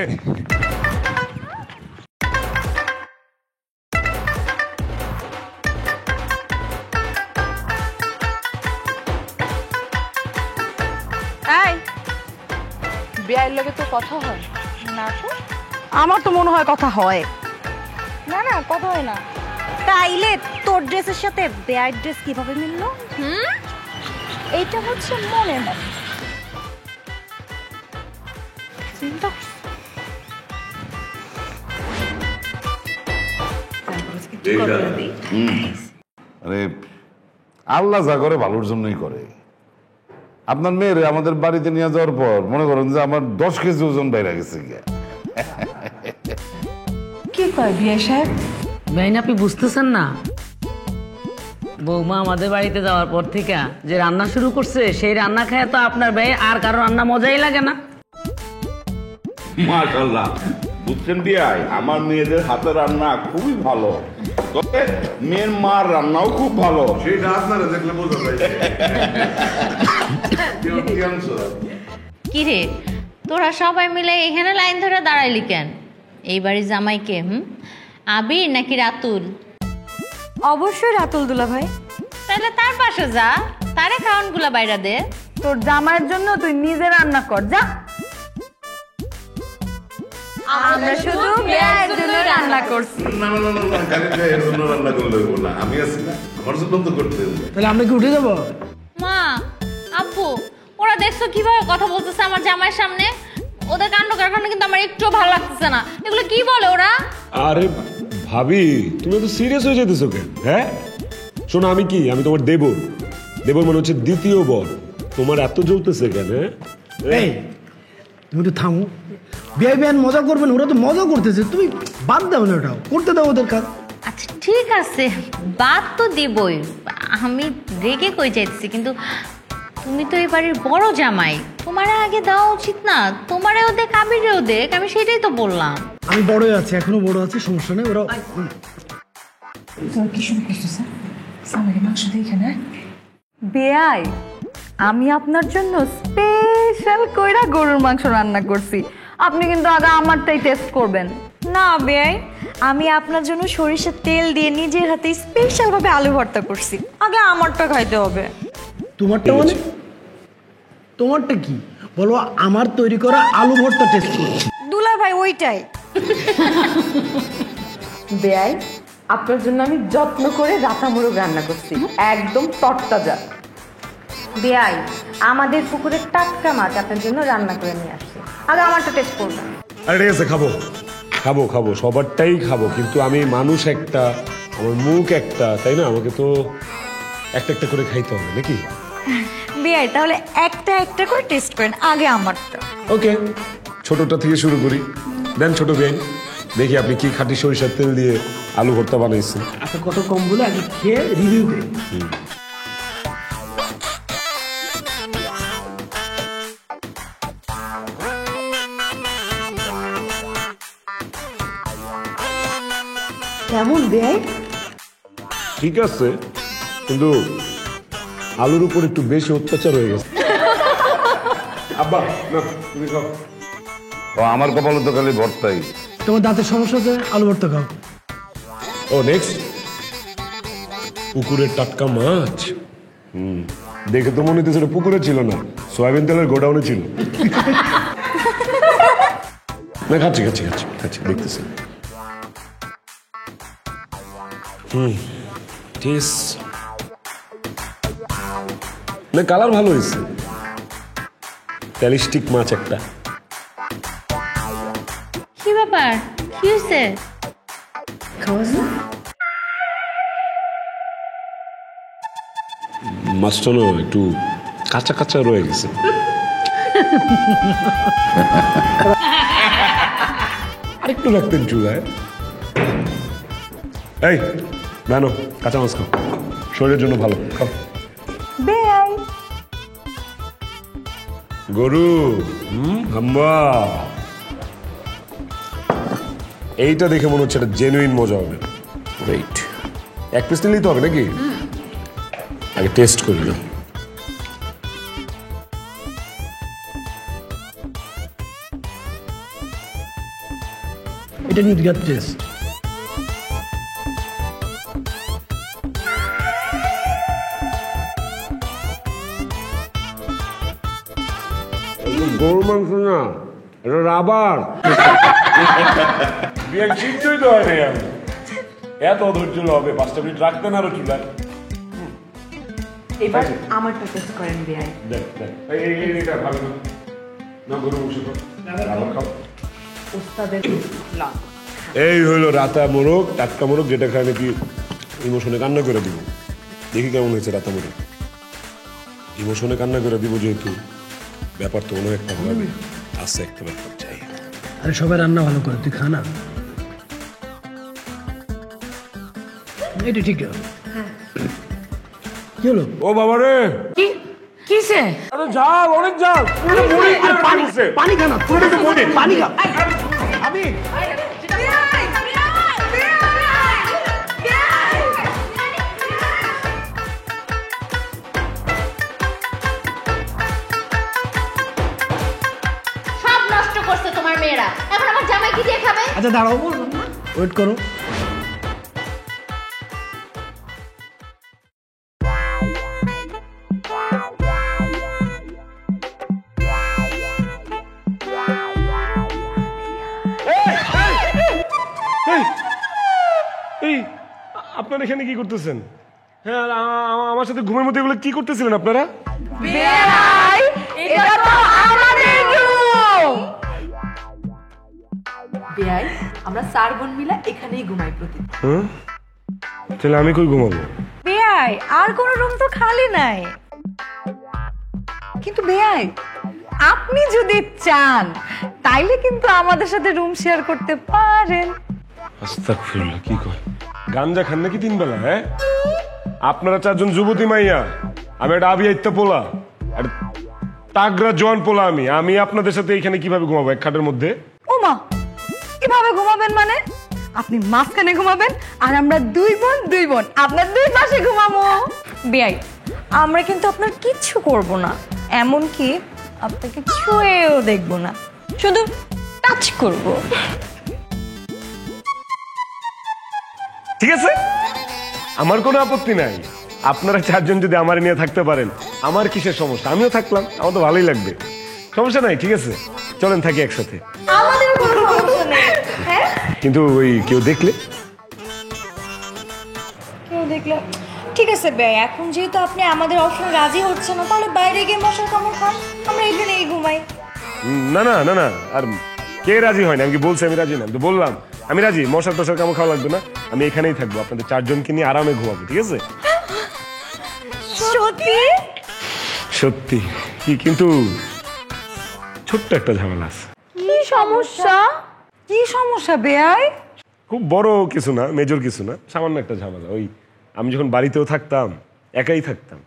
এই বিয়ের লগে তো কথা হয় না তো, আমার তো মনে হয় কথা হয়। না না, কথা হয় না। তাইলে তোর ড্রেসের সাথে বেয়ার ড্রেস কিভাবে মিললো? এইটা হচ্ছে মনে হয়। চিন্তা আরে আল্লাহ যা করে ভালোর জন্যই করে। আপনার মেয়েরে আমাদের বাড়িতে নিয়ে যাওয়ার পর মনে করেন যে আমার 10 কেজি ওজন বাইরে গেছে গিয়া। কি কয় বিয়ে সাহেব? বেআইন, আপনি বুঝতেছেন না, বৌমা আমাদের বাড়িতে যাওয়ার পর থেকে যে রান্না শুরু করছে, সেই রান্না খায় তো আপনার ভাই আর কারো রান্না মজাই লাগে না। মাশাআল্লাহ, বুঝছেন বিয়াই, আমার মেয়েদের হাতে রান্না খুবই ভালো, তবে মেয়ের মার রান্নাও খুব ভালো। সেটা আপনারা দেখলে বোঝা যায়। কি আনছো? কিরে তোরা সবাই মিলে এখানে লাইন ধরে দাঁড়াইলি কেন? এই বাড়ির জামাই কে? আবির নাকি রাতুল? অবশ্যই রাতুল দুলা ভাই। তাহলে তার পাশে যা, তারে খাওয়ানগুলা বাইরা দে। তোর জামাইয়ের জন্য তুই নিজে রান্না কর, যা। আমরা শুধু বিয়ের জন্য রান্না করছি। না না না না, খালি এর জন্য রান্না করলে হইব না, আমি আছি না, আমার জন্য তো করতে হবে। তাহলে আমরা কি উঠে যাবো? মা, আব্বু, ওরা দেখছো কিভাবে কথা বলতেছে আমার জামাইয়ের সামনে? ওদের কাণ্ড কারখানা কিন্তু আমার একটু ভালো লাগতেছে না। এগুলো কি বলে ওরা? আরে ভাবি, তুমি তো সিরিয়াস হয়ে যেতেছো কেন? হ্যাঁ শোনো, আমি কি, আমি তোমার দেবর। দেবর মানে হচ্ছে দ্বিতীয় বর। তোমার এত জ্বলতেছে কেন? এই তুমি একটু থামো। বিয়ে বিয়ান মজা করবেন, ওরা তো মজা করতেছে, তুমি বাদ দাও না, ওটাও করতে দাও ওদের কাজ। আচ্ছা ঠিক আছে, বাদ তো দিবই, আমি রেগে কই যাইতেছি, কিন্তু তুমি তো এই বাড়ির বড় জামাই, তোমার আগে দেওয়া উচিত না? তোমারেও দেখ আবিরেও দেখ, আমি সেটাই তো বললাম। আমি বড়ই আছি, এখনো বড় আছে, সমস্যা নেই। ওরা কি শুরু করছিস? সামনে মাংস দেখে না বেয়াই, আমি আপনার জন্য স্পেশাল কইরা গরুর মাংস রান্না করছি। আপনি কিন্তু আগে আমারটাই টেস্ট করবেন। না বেয়াই, আমি আপনার জন্য সরিষার তেল দিয়ে নিজের হাতে স্পেশাল ভাবে আলু ভর্তা করছি, আগে আমারটা খাইতে হবে। তোমারটা মানে? তোমারটা কি বলো? আমার তৈরি করা আলু ভর্তা টেস্ট করছি। দুলা ভাই ওইটাই। বেয়াই, আপনার জন্য আমি যত্ন করে রাতা মোরগ রান্না করছি, একদম তরতাজা। বেয়াই, আমাদের পুকুরের টাটকা মাছ আপনার জন্য রান্না করে নিয়ে আসছি, আগে আমারটা টেস্ট করবেন। আরে ঠিক আছে, খাবো খাবো খাবো, সবারটাই খাবো, কিন্তু আমি মানুষ একটা, আমার মুখ একটা, তাই না? আমাকে তো একটা একটা করে খাইতে হবে নাকি? বেয়াই, তাহলে একটা একটা করে টেস্ট করেন, আগে আমারটা। ওকে, ছোটটা থেকে শুরু করি। দেন ছোট বেন, দেখি আপনি কি খাঁটি সরিষার তেল দিয়ে আলু ভর্তা বানাইছেন। আচ্ছা, কত কম বলে আগে খেয়ে রিভিউ দেই। কেমন বেয়াই? ঠিক আছে, কিন্তু আলুর উপর একটু বেশি অত্যাচার হয়ে গেছে। আব্বা না, তুমি খাও। ও আমার কপালে তো খালি ভর্তাই। তোমার দাঁতের সমস্যা আছে, আলু ভর্তা খাও। ও নেক্সট, পুকুরের টাটকা মাছ। দেখে তো মনে হচ্ছে সেটা পুকুরে ছিল না, সয়াবিন তেলের গোডাউনে ছিল। না, খাচ্ছি খাচ্ছি খাচ্ছি খাচ্ছি, দেখতেছি। টেস্ট না, কালার ভালো হয়েছে। ক্যালিস্টিক মাছ একটা। কি ব্যাপার, কি হয়েছে? মাছটা না একটু কাঁচা কাঁচা রয়ে গেছে। আরেকটু রাখতেন চুলায়। এই জানো, কাঁচা মাছ খাও, শরীরের জন্য ভালো, খাও। বেয়াই, গরু হাম্বা, এইটা দেখে মনে হচ্ছে এটা জেনুইন মজা হবে। ওয়েট, এক পিস নিলেই তো হবে নাকি? আগে টেস্ট করি না। এটা নির্ঘাত টেস্ট। গরু মাংস না, এটা রাবার। বিয়ে চিন্তাই তো হয় নাই আমি। এত ধৈর্য হবে, 5 মিনিট রাখতেন আরো চুলায়। এবার আমারটা টেস্ট করেন বেয়াই। দেখ দেখ, এইটা ভালো না। না, গরু মাংস খাও, রাবার খাও। ওস্তাদের এই হইলো রাতা মোরগ, টাটকা মোরগ, যেটা খায় নাকি ইমোশনে কান্না করে দিব। দেখি কেমন হয়েছে রাতা মোরগ। ইমোশনে কান্না করে দিব, যেহেতু ব্যাপার তো অন্য একটা হবে, আছে একটা ব্যাপার চাই। আরে সবাই রান্না ভালো করে, তুই খা না। এটা ঠিক আছে। কি হলো? ও বাবা রে, কি কিসে? আরে ঝাল, অনেক ঝাল। পুরো মুড়ি দিয়ে পানি দিছে। পানি খানা পুরো মুড়ি পানি খা। আমি সব নষ্ট করছে তোমার মেয়েরা, এখন আমার জামাই কি দিয়ে খাবে? আচ্ছা দাঁড়াও, ওয়েট করো। এই আপনারা এখানে কি করতেছেন? হ্যাঁ, আমার সাথে ঘুমের মধ্যে এগুলো কি করতেছিলেন আপনারা? এটা তো আমাদের রুম। বেয়াই, আমরা 4 বোন মিলা এখানেই ঘুমাই প্রতিদিন। হ্যাঁ, তাহলে আমি কই ঘুমাবো? বেয়াই আর কোনো রুম তো খালি নাই। কিন্তু বেয়াই, আপনি যদি চান তাইলে কিন্তু আমাদের সাথে রুম শেয়ার করতে পারেন। আস্তাগফিরুল্লাহ, কি কয়? গাঞ্জা খান নাকি 3 বেলা? হ্যাঁ, আপনারা 4 জন যুবতী মাইয়া, আমি একটা আবিয়াইত্তা পোলা, আর তাগরা জোয়ান পোলা। আমি আপনাদের সাথে এখানে কিভাবে ঘুমাবো এক খাটের মধ্যে? ওমা, কিভাবে ঘুমাবেন মানে? আপনি মাঝখানে ঘুমাবেন আর আমরা 2 বোন আপনার 2 পাশে ঘুমাবো। বেয়াই, আমরা কিন্তু আপনার কিচ্ছু করব না, এমনকি আপনাকে ছুঁয়েও দেখব না, শুধু টাচ করব। ঠিক আছে, আমার কোনো আপত্তি নাই। আপনারা 4 জন যদি আমার নিয়ে থাকতে পারেন, আমার কিসের সমস্যা? আমিও থাকলাম, আমার তো ভালোই লাগবে। সমস্যা নাই, ঠিক আছে, চলেন থাকি একসাথে। আমাদের কোনো সমস্যা নেই। হ্যাঁ, কিন্তু ওই কেউ দেখলে? কেউ দেখলে? ঠিক আছে বেয়াই, এখন যেহেতু আপনি আমাদের অপশনে রাজি হচ্ছেন না, তাহলে বাইরে গিয়ে মশার কামড় খান, আমরা এখানেই ঘুমাই। না না না না, আর কে রাজি হয় না? আমি কি বলছি আমি রাজি না? আমি তো বললাম আমি রাজি। মশার টশার কামড় খাওয়া লাগবে না, আমি এখানেই থাকবো, আপনাদের 4 জনকে নিয়ে আরামে ঘুমাবো। ঠিক আছে? সত্যি? সত্যি। কি কিন্তু ছোট্ট একটা ঝামেলা আছে। কি সমস্যা? কি সমস্যা বেয়াই? খুব বড় কিছু না, মেজর কিছু না, সামান্য একটা ঝামেলা। ওই আমি যখন বাড়িতেও থাকতাম, একাই থাকতাম,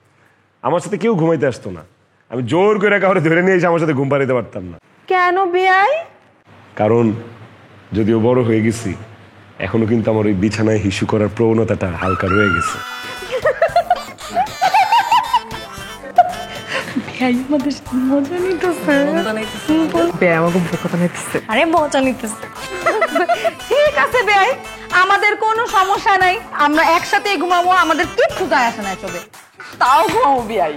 আমার সাথে কেউ ঘুমাইতে আসতো না। আমি জোর করে কাউরে ধরে নিয়ে এসে আমার সাথে ঘুম পাড়াইতে পারতাম না। কেন বেয়াই? কারণ যদিও বড় হয়ে গেছি, এখনো কিন্তু আমার ওই বিছানায় হিসু করার প্রবণতাটা হালকা রয়ে গেছে। বেয়াই আমাদের মজা নিতেছে। বেয়াই আমাকে বোকা বানাইতেছে। আরে মজা নিতেছে। ঠিক আছে বেয়াই, আমাদের কোনো সমস্যা নাই, আমরা একসাথে ঘুমাবো, আমাদের কিচ্ছু যায় আসে না চবে। তাও ঘুমাবো বেয়াই।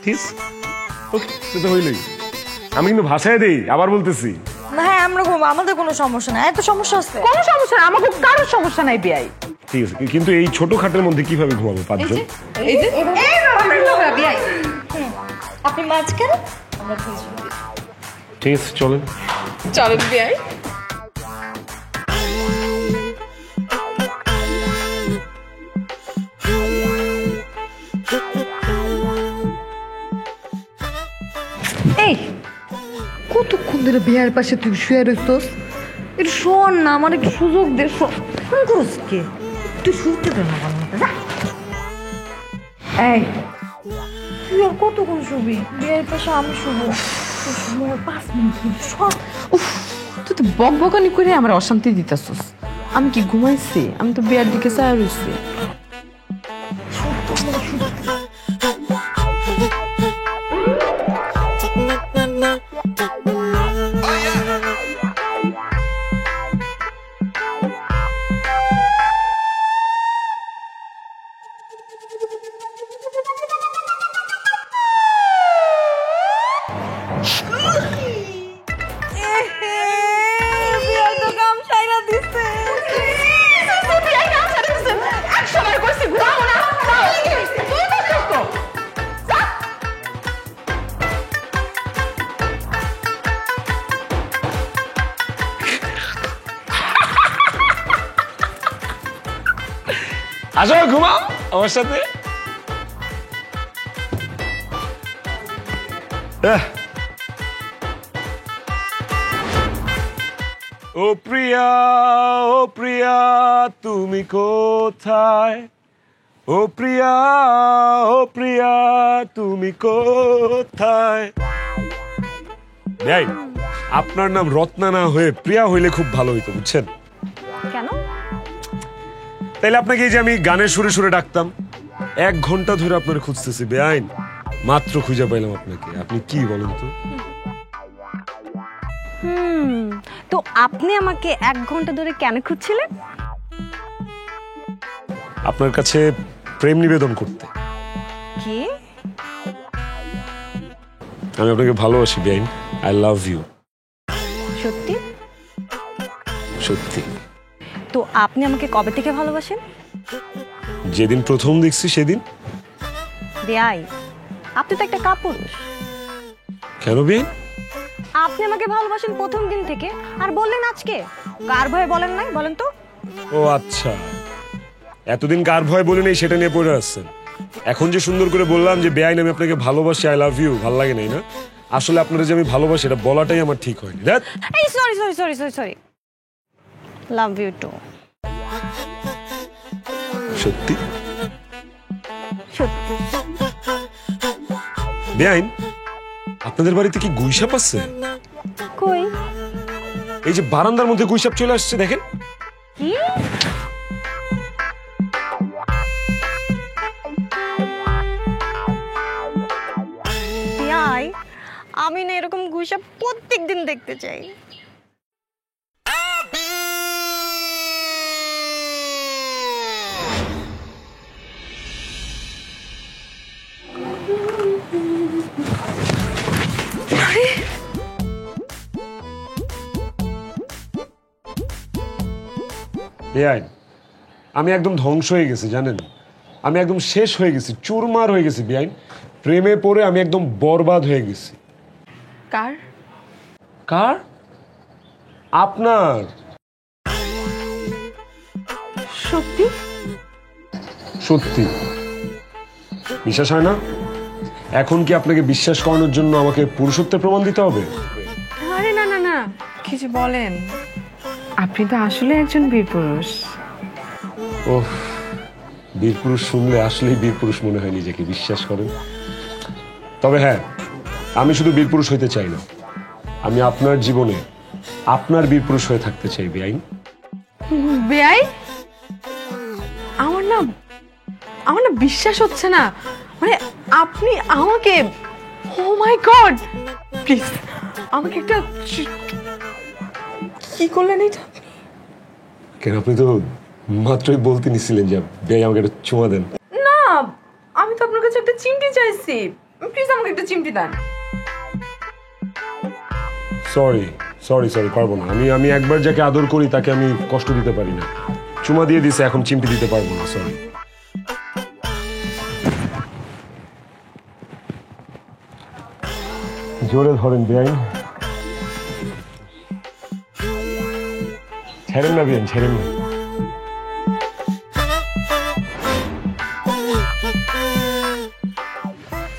ঠিক, ওকে, সেটা হইলই। আমি কিন্তু ভাষায় দেই, আবার বলতেছি। না হ্যাঁ, আমরা ঘুমাবো, আমাদের কোনো সমস্যা নাই। এত সমস্যা আছে? কোনো সমস্যা নাই, আমাকে কারোর সমস্যা নাই বেয়াই। ঠিক আছে, কিন্তু এই ছোট খাটের মধ্যে কিভাবে ঘুমাবো 5 জন? এই যে বেয়াই, আপনি মাঝখানে, আমরা 2 জন। ঠিক আছে, চলেন। চলেন বেয়াই। এই কতক্ষণ ধরে বেয়ার পাশে তুই শুয়ে রইছস? একটু শোন না, আমার একটু সুযোগ দে। ফোন করস কে? তুই শুতে দে না ভালো মতো, যা। এই তুই আর কতক্ষণ শুবি? বেয়ার পাশে আমি শুবো। 5 মিনিট সব। উফ, তুই তো বকবকানি করে আমার অশান্তি দিতেছস। আমি কি ঘুমাইছি? আমি তো বেয়ার দিকে চাই রইছি। আসো ঘুমাও আমার সাথে। ও প্রিয়া তুমি কোথায়? ও প্রিয়া তুমি কোথায়? বেআইন, আপনার নাম রত্না না হয়ে প্রিয়া হইলে খুব ভালো হইতো, বুঝছেন? কেন? তাইলে আপনাকে এই যে আমি গানের সুরে সুরে ডাকতাম, 1 ঘন্টা ধরে আপনার খুঁজতেছি বেআইন, মাত্র খুঁজে পাইলাম আপনাকে। আপনি কি বলেন তো? তো আপনি আমাকে 1 ঘন্টা ধরে কেন খুঁজছিলেন? আপনার কাছে প্রেম নিবেদন করতে। কি? আমি আপনাকে ভালোবাসি বেআইন, আই লাভ ইউ। সত্যি? সত্যি। তো আপনি আমাকে কবে থেকে ভালোবাসেন? যেদিন প্রথম দেখছি সেদিন। বেয়াই, আপনি তো একটা কাপুরুষ। কেন বেআইন? আপনি আমাকে ভালোবাসেন প্রথম দিন থেকে, আর বললেন আজকে। কার ভয়ে বলেন নাই বলেন তো? ও আচ্ছা, এতদিন কার ভয় বলে নেই সেটা নিয়ে পড়ে আসছেন। এখন যে সুন্দর করে বললাম যে বেআইন আমি আপনাকে ভালোবাসি, আই লাভ ইউ, ভালো লাগে নাই না? আসলে আপনারা যে আমি ভালোবাসি এটা বলাটাই আমার ঠিক হয়নি। এই সরি লাভ ইউ টু। সত্যি? সত্যি। বেআইন, আপনাদের বাড়িতে কি গুইসাপ আছে? কই? এই যে বারান্দার মধ্যে গুইসাপ চলে আসছে, দেখেন। কি? বেয়াই, আমি না এরকম গুইসাপ প্রত্যেকদিন দেখতে চাই। বেআইন, আমি একদম ধ্বংস হয়ে গেছি জানেন, আমি একদম শেষ হয়ে গেছি, চুরমার হয়ে গেছি বেআইন। প্রেমে পড়ে আমি একদম বরবাদ হয়ে গেছি। কার? কার? আপনার। সত্যি? সত্যি। বিশ্বাস হয় না? এখন কি আপনাকে বিশ্বাস করানোর জন্য আমাকে পুরুষত্বের প্রমাণ দিতে হবে? আরে না না না, কিছু বলেন, আপনি তো আসলে একজন বীরপুরুষ। ওহ, বীরপুরুষ শুনলে আসলেই বীরপুরুষ মনে হয় নিজেকে, বিশ্বাস করেন। তবে হ্যাঁ, আমি শুধু বীরপুরুষ হইতে চাই না, আমি আপনার জীবনে আপনার বীরপুরুষ হয়ে থাকতে চাই বেআইন। বেআই, আমার না বিশ্বাস হচ্ছে না, মানে আপনি আমাকে, ও মাই গড, প্লিজ আমাকে একটা, কি করলেন এটা? কেন, আপনি তো মাত্রই বলতে নিছিলেন যে বেআই আমাকে একটা চুমা দেন। না, আমি তো আপনার কাছে একটা চিমটি চাইছি, প্লিজ আমাকে একটা চিমটি দেন। সরি পারবো না। আমি একবার যাকে আদর করি তাকে আমি কষ্ট দিতে পারি না। চুমা দিয়ে দিছে, এখন চিমটি দিতে পারবো না, সরি। জোরে ধরেন বেআইন, ছেড়েন না বেআইন, ছেড়েন না।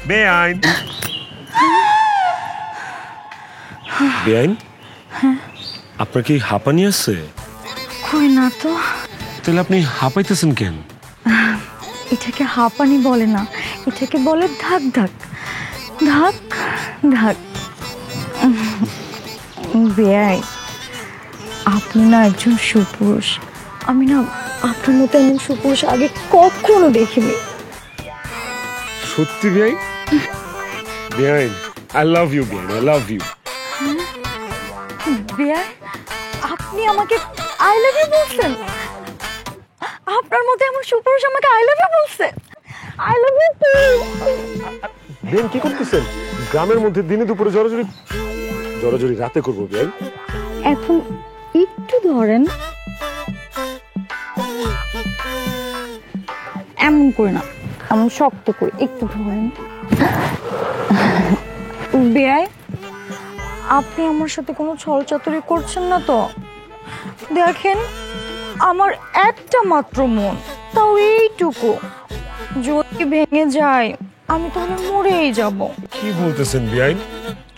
বেআইন, বেআইন, আপনার কি হাঁপানি আছে? কই না তো। তাহলে আপনি হাঁপাইতেছেন কেন? এটাকে হাঁপানি বলে না, এটাকে বলে ধাক ধাক ধাক ধাক। বেয়াই, আপনি না একজন সুপুরুষ। আমি না আপনার মতো এমন সুপুরুষ আগে কখনো দেখিনি। সত্যি বেআইন? বেআইন, আই লাভ ইউ বেআইন, আই লাভ ইউ। বেয়াই, আপনি আমাকে আই লাভ ইউ বলছেন? আপনার মতো এমন সুপুরুষ আমাকে আই লাভ ইউ বলছে? I love you too. বেআইন কি করতেছেন? গ্রামের মধ্যে দিনে দুপুরে জড়াজড়ি রাতে করবো বেআইন? এখন একটু ধরেন, এমন করে না, এমন শক্ত করে একটু ধরেন। বেয়াই, আপনি আমার সাথে কোনো ছলচাতুরি করছেন না তো? দেখেন, আমার একটা মাত্র মন, তাও এইটুকু, যদি ভেঙে যায় আমি তাহলে মরেই যাব। কি বলতেছেন বেআইন?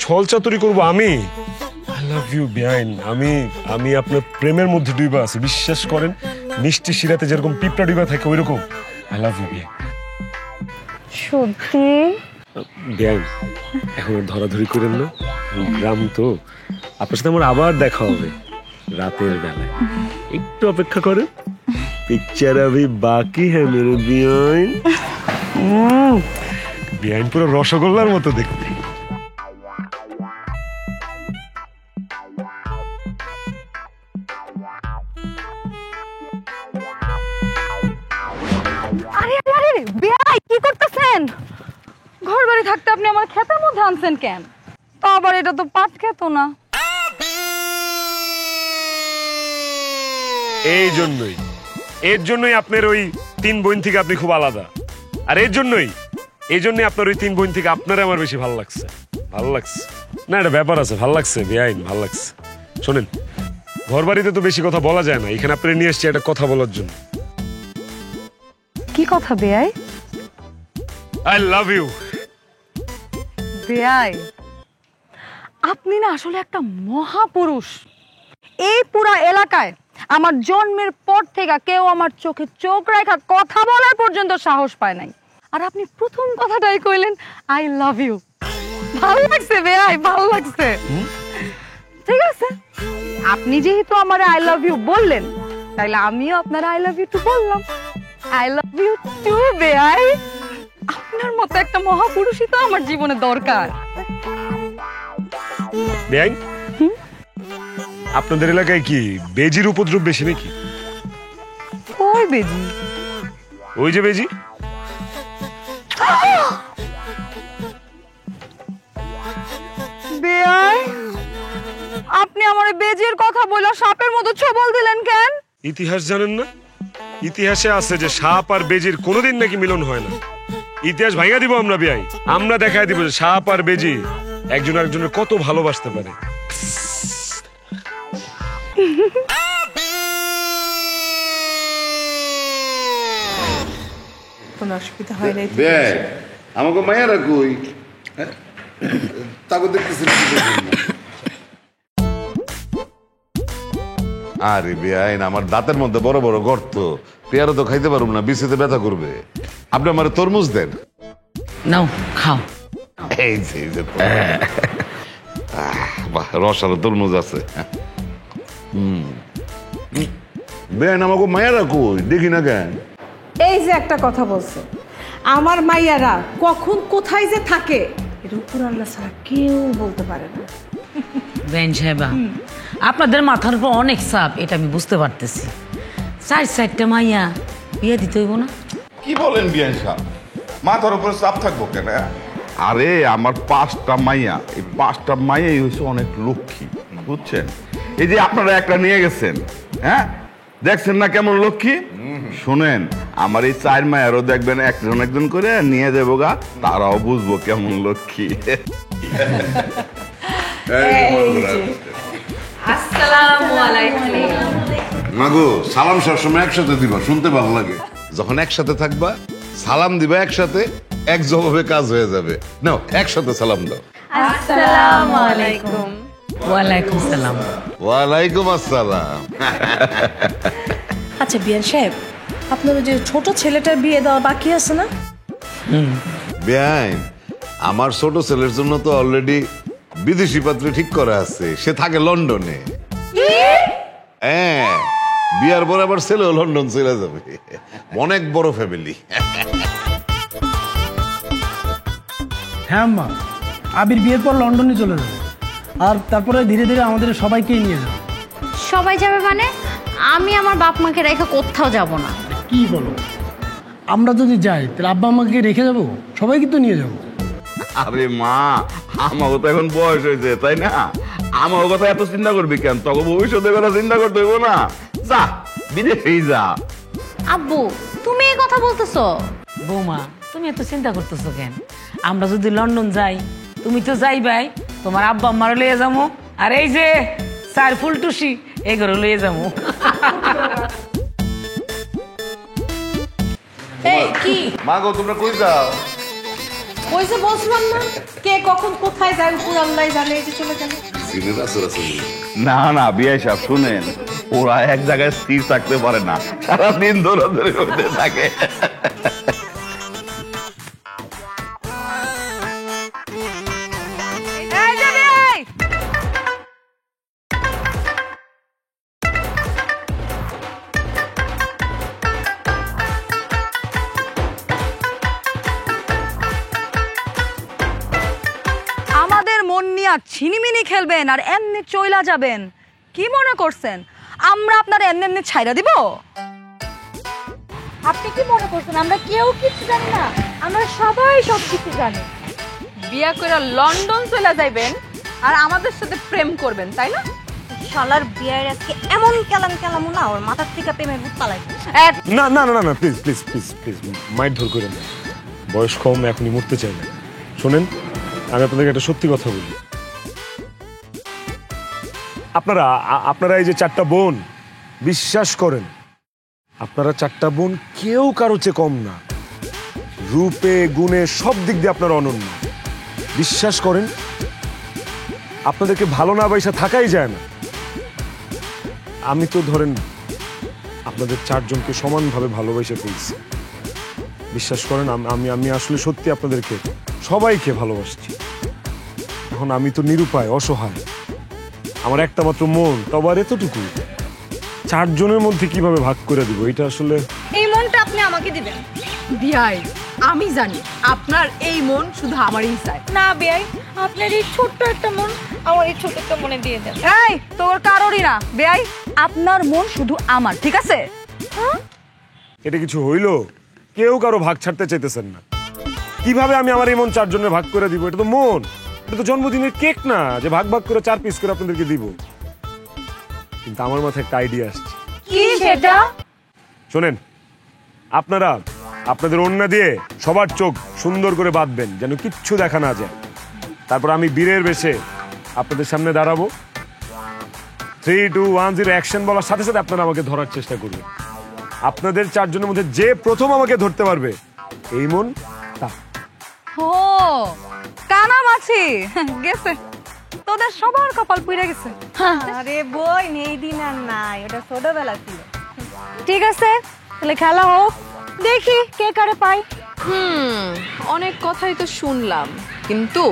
ছল চাতুরি করবো আমি? আই লাভ ইউ বেআইন। আমি আপনার প্রেমের মধ্যে ডুবা আছি, বিশ্বাস করেন। মিষ্টি শিরাতে যেরকম পিঁপড়া ডুবা থাকে ওইরকম আই লাভ ইউ বিয়ে। সত্যি? বিয়ান এখন আর ধরাধরি করেন না, গ্রাম তো, আপনার সাথে আমার আবার দেখা হবে রাতের বেলায়, একটু অপেক্ষা করেন, পিকচার আভি বাকি হ্যাঁ মেরে বিয়ান। বিয়ান পুরো রসগোল্লার মতো দেখতে। আরে আরে আরে বেয়াই কি করতেছেন? ঘর বাড়ি থাকতে আপনি আমার ক্ষেতের মধ্যে আনছেন কেন? তো আবার এটা তো পাট ক্ষেত না। এই জন্যই, এর জন্যই আপনার ওই 3 বোন থেকে আপনি খুব আলাদা, আর এই জন্যই আপনার ওই 3 বোন থেকে আপনারা আমার বেশি ভালো লাগছে। ভালো লাগছে না, এটা ব্যাপার আছে, ভালো লাগছে বেআইন, ভালো লাগছে। শোনেন, ঘর বাড়িতে তো বেশি কথা বলা যায় না, এখানে আপনি নিয়ে এসছি একটা কথা বলার জন্য। কি কথা বেয়াই? I love you. বেয়াই, আপনি না আসলে একটা মহাপুরুষ। এই পুরা এলাকায় আমার জন্মের পর থেকে কেউ আমার চোখে চোখ রাখা কথা বলার পর্যন্ত সাহস পায় নাই, আর আপনি প্রথম কথাটাই কইলেন আই লাভ ইউ। ভালো লাগছে বেয়াই, ভালো লাগছে। ঠিক আছে, আপনি যেহেতু আমার আই লাভ ইউ বললেন, তাইলে আমিও আপনার আই লাভ ইউ টু বললাম। আই লাভ ইউ টু বেয়াই। আপনার মতো একটা মহাপুরুষই তো আমার জীবনে দরকার। বেআইন, আপনাদের এলাকায় কি বেজির উপদ্রব বেশি নাকি? কই বেজি? ওই যে বেজি। বেয়াই, আপনি আমার বেজির কথা বলে সাপের মতো ছবল দিলেন কেন? ইতিহাস জানেন না? ইতিহাসে আছে যে সাপ আর বেজির কোনোদিন নাকি মিলন হয় না। ইতিহাস ভাঙা দিব আমরা বেআই, আমরা দেখাই দিব যে সাপ আর বেজি একজন আরেকজনের কত ভালোবাসতে পারে। কোনো অসুবিধা হয় নাই? বেআই আমাকে মায়েরা কই? তাকে দেখতেছি না। আরে বেআইন, আমার দাঁতের মধ্যে বড় বড় গর্ত, পেয়ারা তো খাইতে পারবো না, বিসিতে ব্যথা করবে। আপনি আমার তরমুজ দেন। নাও খাও। এই যে বাহ, রসালো তরমুজ আছে। বেআইন আমাকে মায়েরা কই? দেখি না কেন? এই যে একটা কথা বলছে, আমার মাইয়ারা কখন কোথায় যে থাকে এর উপর আল্লাহ ছাড়া কেউ বলতে পারে না। বেন সাহেবা, আপনাদের মাথার উপর অনেক চাপ, এটা আমি বুঝতে পারতেছি। 4-4টা মাইয়া বিয়ে দিতে হইব না? কি বলেন বিয়ান সাহেব, মাথার উপরে চাপ থাকবো কেন? আরে আমার 5টা মাইয়া, এই 5টা মাইয়াই হয়েছে অনেক লক্ষ্মী, বুঝছেন? এই যে আপনারা একটা নিয়ে গেছেন, হ্যাঁ দেখছেন না কেমন লক্ষ্মী? শুনেন, আমার এই 4 মায়েরও দেখবেন একজন একজন করে নিয়ে যাবো গা, তারাও বুঝবো কেমন লক্ষ্মী। আসসালামু আলাইকুম। মাগো, সালাম সবসময় একসাথে দিবা, শুনতে ভালো লাগে। যখন একসাথে থাকবা, সালাম দিবা একসাথে, এক জবাবে কাজ হয়ে যাবে। নাও একসাথে সালাম দাও। আসসালামু আলাইকুম। ওয়ালাইকুম সালাম। ওয়ালাইকুম আসসালাম। আচ্ছা বিয়ান সাহেব, আপনার যে ছোট ছেলেটার বিয়ে দেওয়া বাকি আছে না? বেআইন, আমার ছোট ছেলের জন্য তো অলরেডি বিদেশি পাত্রে ঠিক করা আছে, সে থাকে লন্ডনে। হ্যাঁ, বিয়ার পর আবার ছেলেও লন্ডন চলে যাবে, অনেক বড় ফ্যামিলি। হ্যাঁ আম্মা, আবির বিয়ের পর লন্ডনে চলে যাবে, আর তারপরে ধীরে ধীরে আমাদের সবাইকেই নিয়ে যাবে। সবাই যাবে মানে? আমি আমার বাপ মাকে রেখে কোথাও যাব না। কি বলো? আমরা যদি যাই তাহলে আব্বা আমাকে রেখে যাবো, সবাইকে তো নিয়ে যাবো। আরে মা, আমারও তো এখন বয়স হয়েছে, তাই না? আমার কথা এত চিন্তা করবি কেন? তখন ভবিষ্যতের কথা চিন্তা করতে হইব না? যা বিদেশেই যা। আব্বু, তুমি এই কথা বলতেছো? বৌমা, তুমি এত চিন্তা করতেছো কেন? আমরা যদি লন্ডন যাই, তুমি তো যাইবাই, তোমার আব্বা আম্মারও লইয়ে যাবো, আর এই যে 4 ফুলটুসি এই ঘরে লইয়ে যাবো। এই কি মা গো, তোমরা কই যাও? ওই যে বলছিলাম না, কে কখন কোথায় যায় উপর আল্লাহ জানে। এই যে চলে গেল। না না বিয়ে সাহেব, শুনেন, ওরা এক জায়গায় স্থির থাকতে পারে না, সারাদিন দৌড়াদৌড়ি করতে থাকে। আমাদের মন নিয়ে ছিনিমিনি খেলবেন আর এমনি চইলা যাবেন, কি মনে করছেন আমরা আপনার এমনি এমনি ছাইরা দিব? আপনি কি মনে করছেন আমরা কেউ কিছু জানি না? আমরা সবাই সব কিছু জানি। বিয়া করে লন্ডন চলে যাইবেন আর আমাদের সাথে প্রেম করবেন, তাই না? শালার বিয়ের আজকে এমন কেলাম কেলাম না, ওর মাথার থেকে প্রেমের ভূত পালাই। না না না না, please please please please mind ধর করেন না, বয়স কম, এখনই মরতে চাই না। শোনেন, আমি আপনাদেরকে একটা সত্যি কথা বলি। আপনারা এই যে 4টা বোন, বিশ্বাস করেন আপনারা 4টা বোন কেউ কারো চেয়ে কম না, রূপে গুণে সব দিক দিয়ে আপনারা অনন্য। বিশ্বাস করেন, আপনাদেরকে ভালো না বাইসা থাকাই যায় না। আমি তো ধরেন আপনাদের 4 জনকে সমানভাবে ভালোবাসা পেয়েছি। বিশ্বাস করেন, আমি আসলে সত্যি আপনাদেরকে সবাইকে ভালোবাসছি। এখন আমি তো নিরুপায়, অসহায়, আমার একটা মাত্র মন, তবে আর এতটুকু 4 জনের মধ্যে কিভাবে ভাগ করে দিব, এটা আসলে। এই মনটা আপনি আমাকে দিবেন? বিয়াই, আমি জানি আপনার এই মন শুধু আমারই চাই। না বেয়াই, আপনার এই ছোট্ট একটা মন আমার এই ছোট্ট একটা মনে দিয়ে দেন। এই তোর কারোরই না বেয়াই, আপনার মন শুধু আমার, ঠিক আছে? এটা কিছু হইলো? কেউ কারো ভাগ ছাড়তে চাইতেছেন না। কিভাবে আমি আমার এই মন 4 জনের ভাগ করে দিব? এটা তো মন, এটা তো জন্মদিনের কেক না যে ভাগ ভাগ করে 4 পিস করে আপনাদেরকে দিব। কিন্তু আমার মাথায় একটা আইডিয়া আসছে। কি সেটা? শোনেন, আপনারা আপনাদের ওড়না দিয়ে সবার চোখ সুন্দর করে বাঁধবেন, যেন কিচ্ছু দেখা না যায়। তারপর আমি বীরের বেশে আপনাদের সামনে দাঁড়াবো। 3, 2, 1, 0 অ্যাকশন বলার সাথে সাথে আপনারা আমাকে ধরার চেষ্টা করবেন। আপনাদের 4 জনের মধ্যে যে প্রথম আমাকে ধরতে পারবে, এই মন তার। ও কানামাছি গেছে, তোদের সবার কপাল পুড়ে গেছে। আরে বই নেই দিন আর নাই, ওটা ছোটবেলা ছিল। ঠিক আছে, তাহলে খেলা হোক, দেখি কে কারে পাই। অনেক কথাই তো শুনলাম, কিন্তু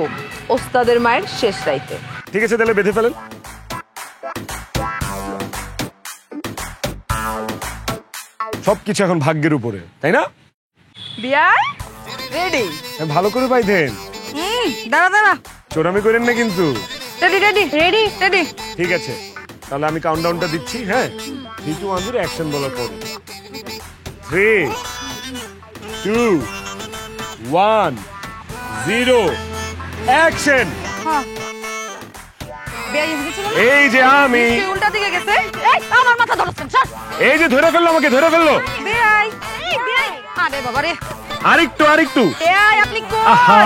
ওস্তাদের মায়ের শেষ রাইতে। ঠিক আছে, তাহলে বেঁধে ফেলেন। সবকিছু এখন ভাগ্যের উপরে, তাই না? বিয়াই রেডি? ভালো করে বাইধেন, দাঁড়া দাঁড়া, চোরামি করেন না কিন্তু। Ready ready ready ready. ঠিক আছে, তাহলে আমি কাউন্টডাউনটা দিচ্ছি। হ্যাঁ, 3, 2, 1 0 অ্যাকশন বলার পরে 3, 2, 1 0 অ্যাকশন। এই যে আমি, উল্টা দিকে গেছে। এই আমার মাথা ধরছেন স্যার। এই যে ধরে ফেললো, আমাকে ধরে ফেললো। বিয়াই, এই বিয়াই, আরে বাবা রে, আরেকটু আরেকটু। বিয়াই আপনি কই? আহা,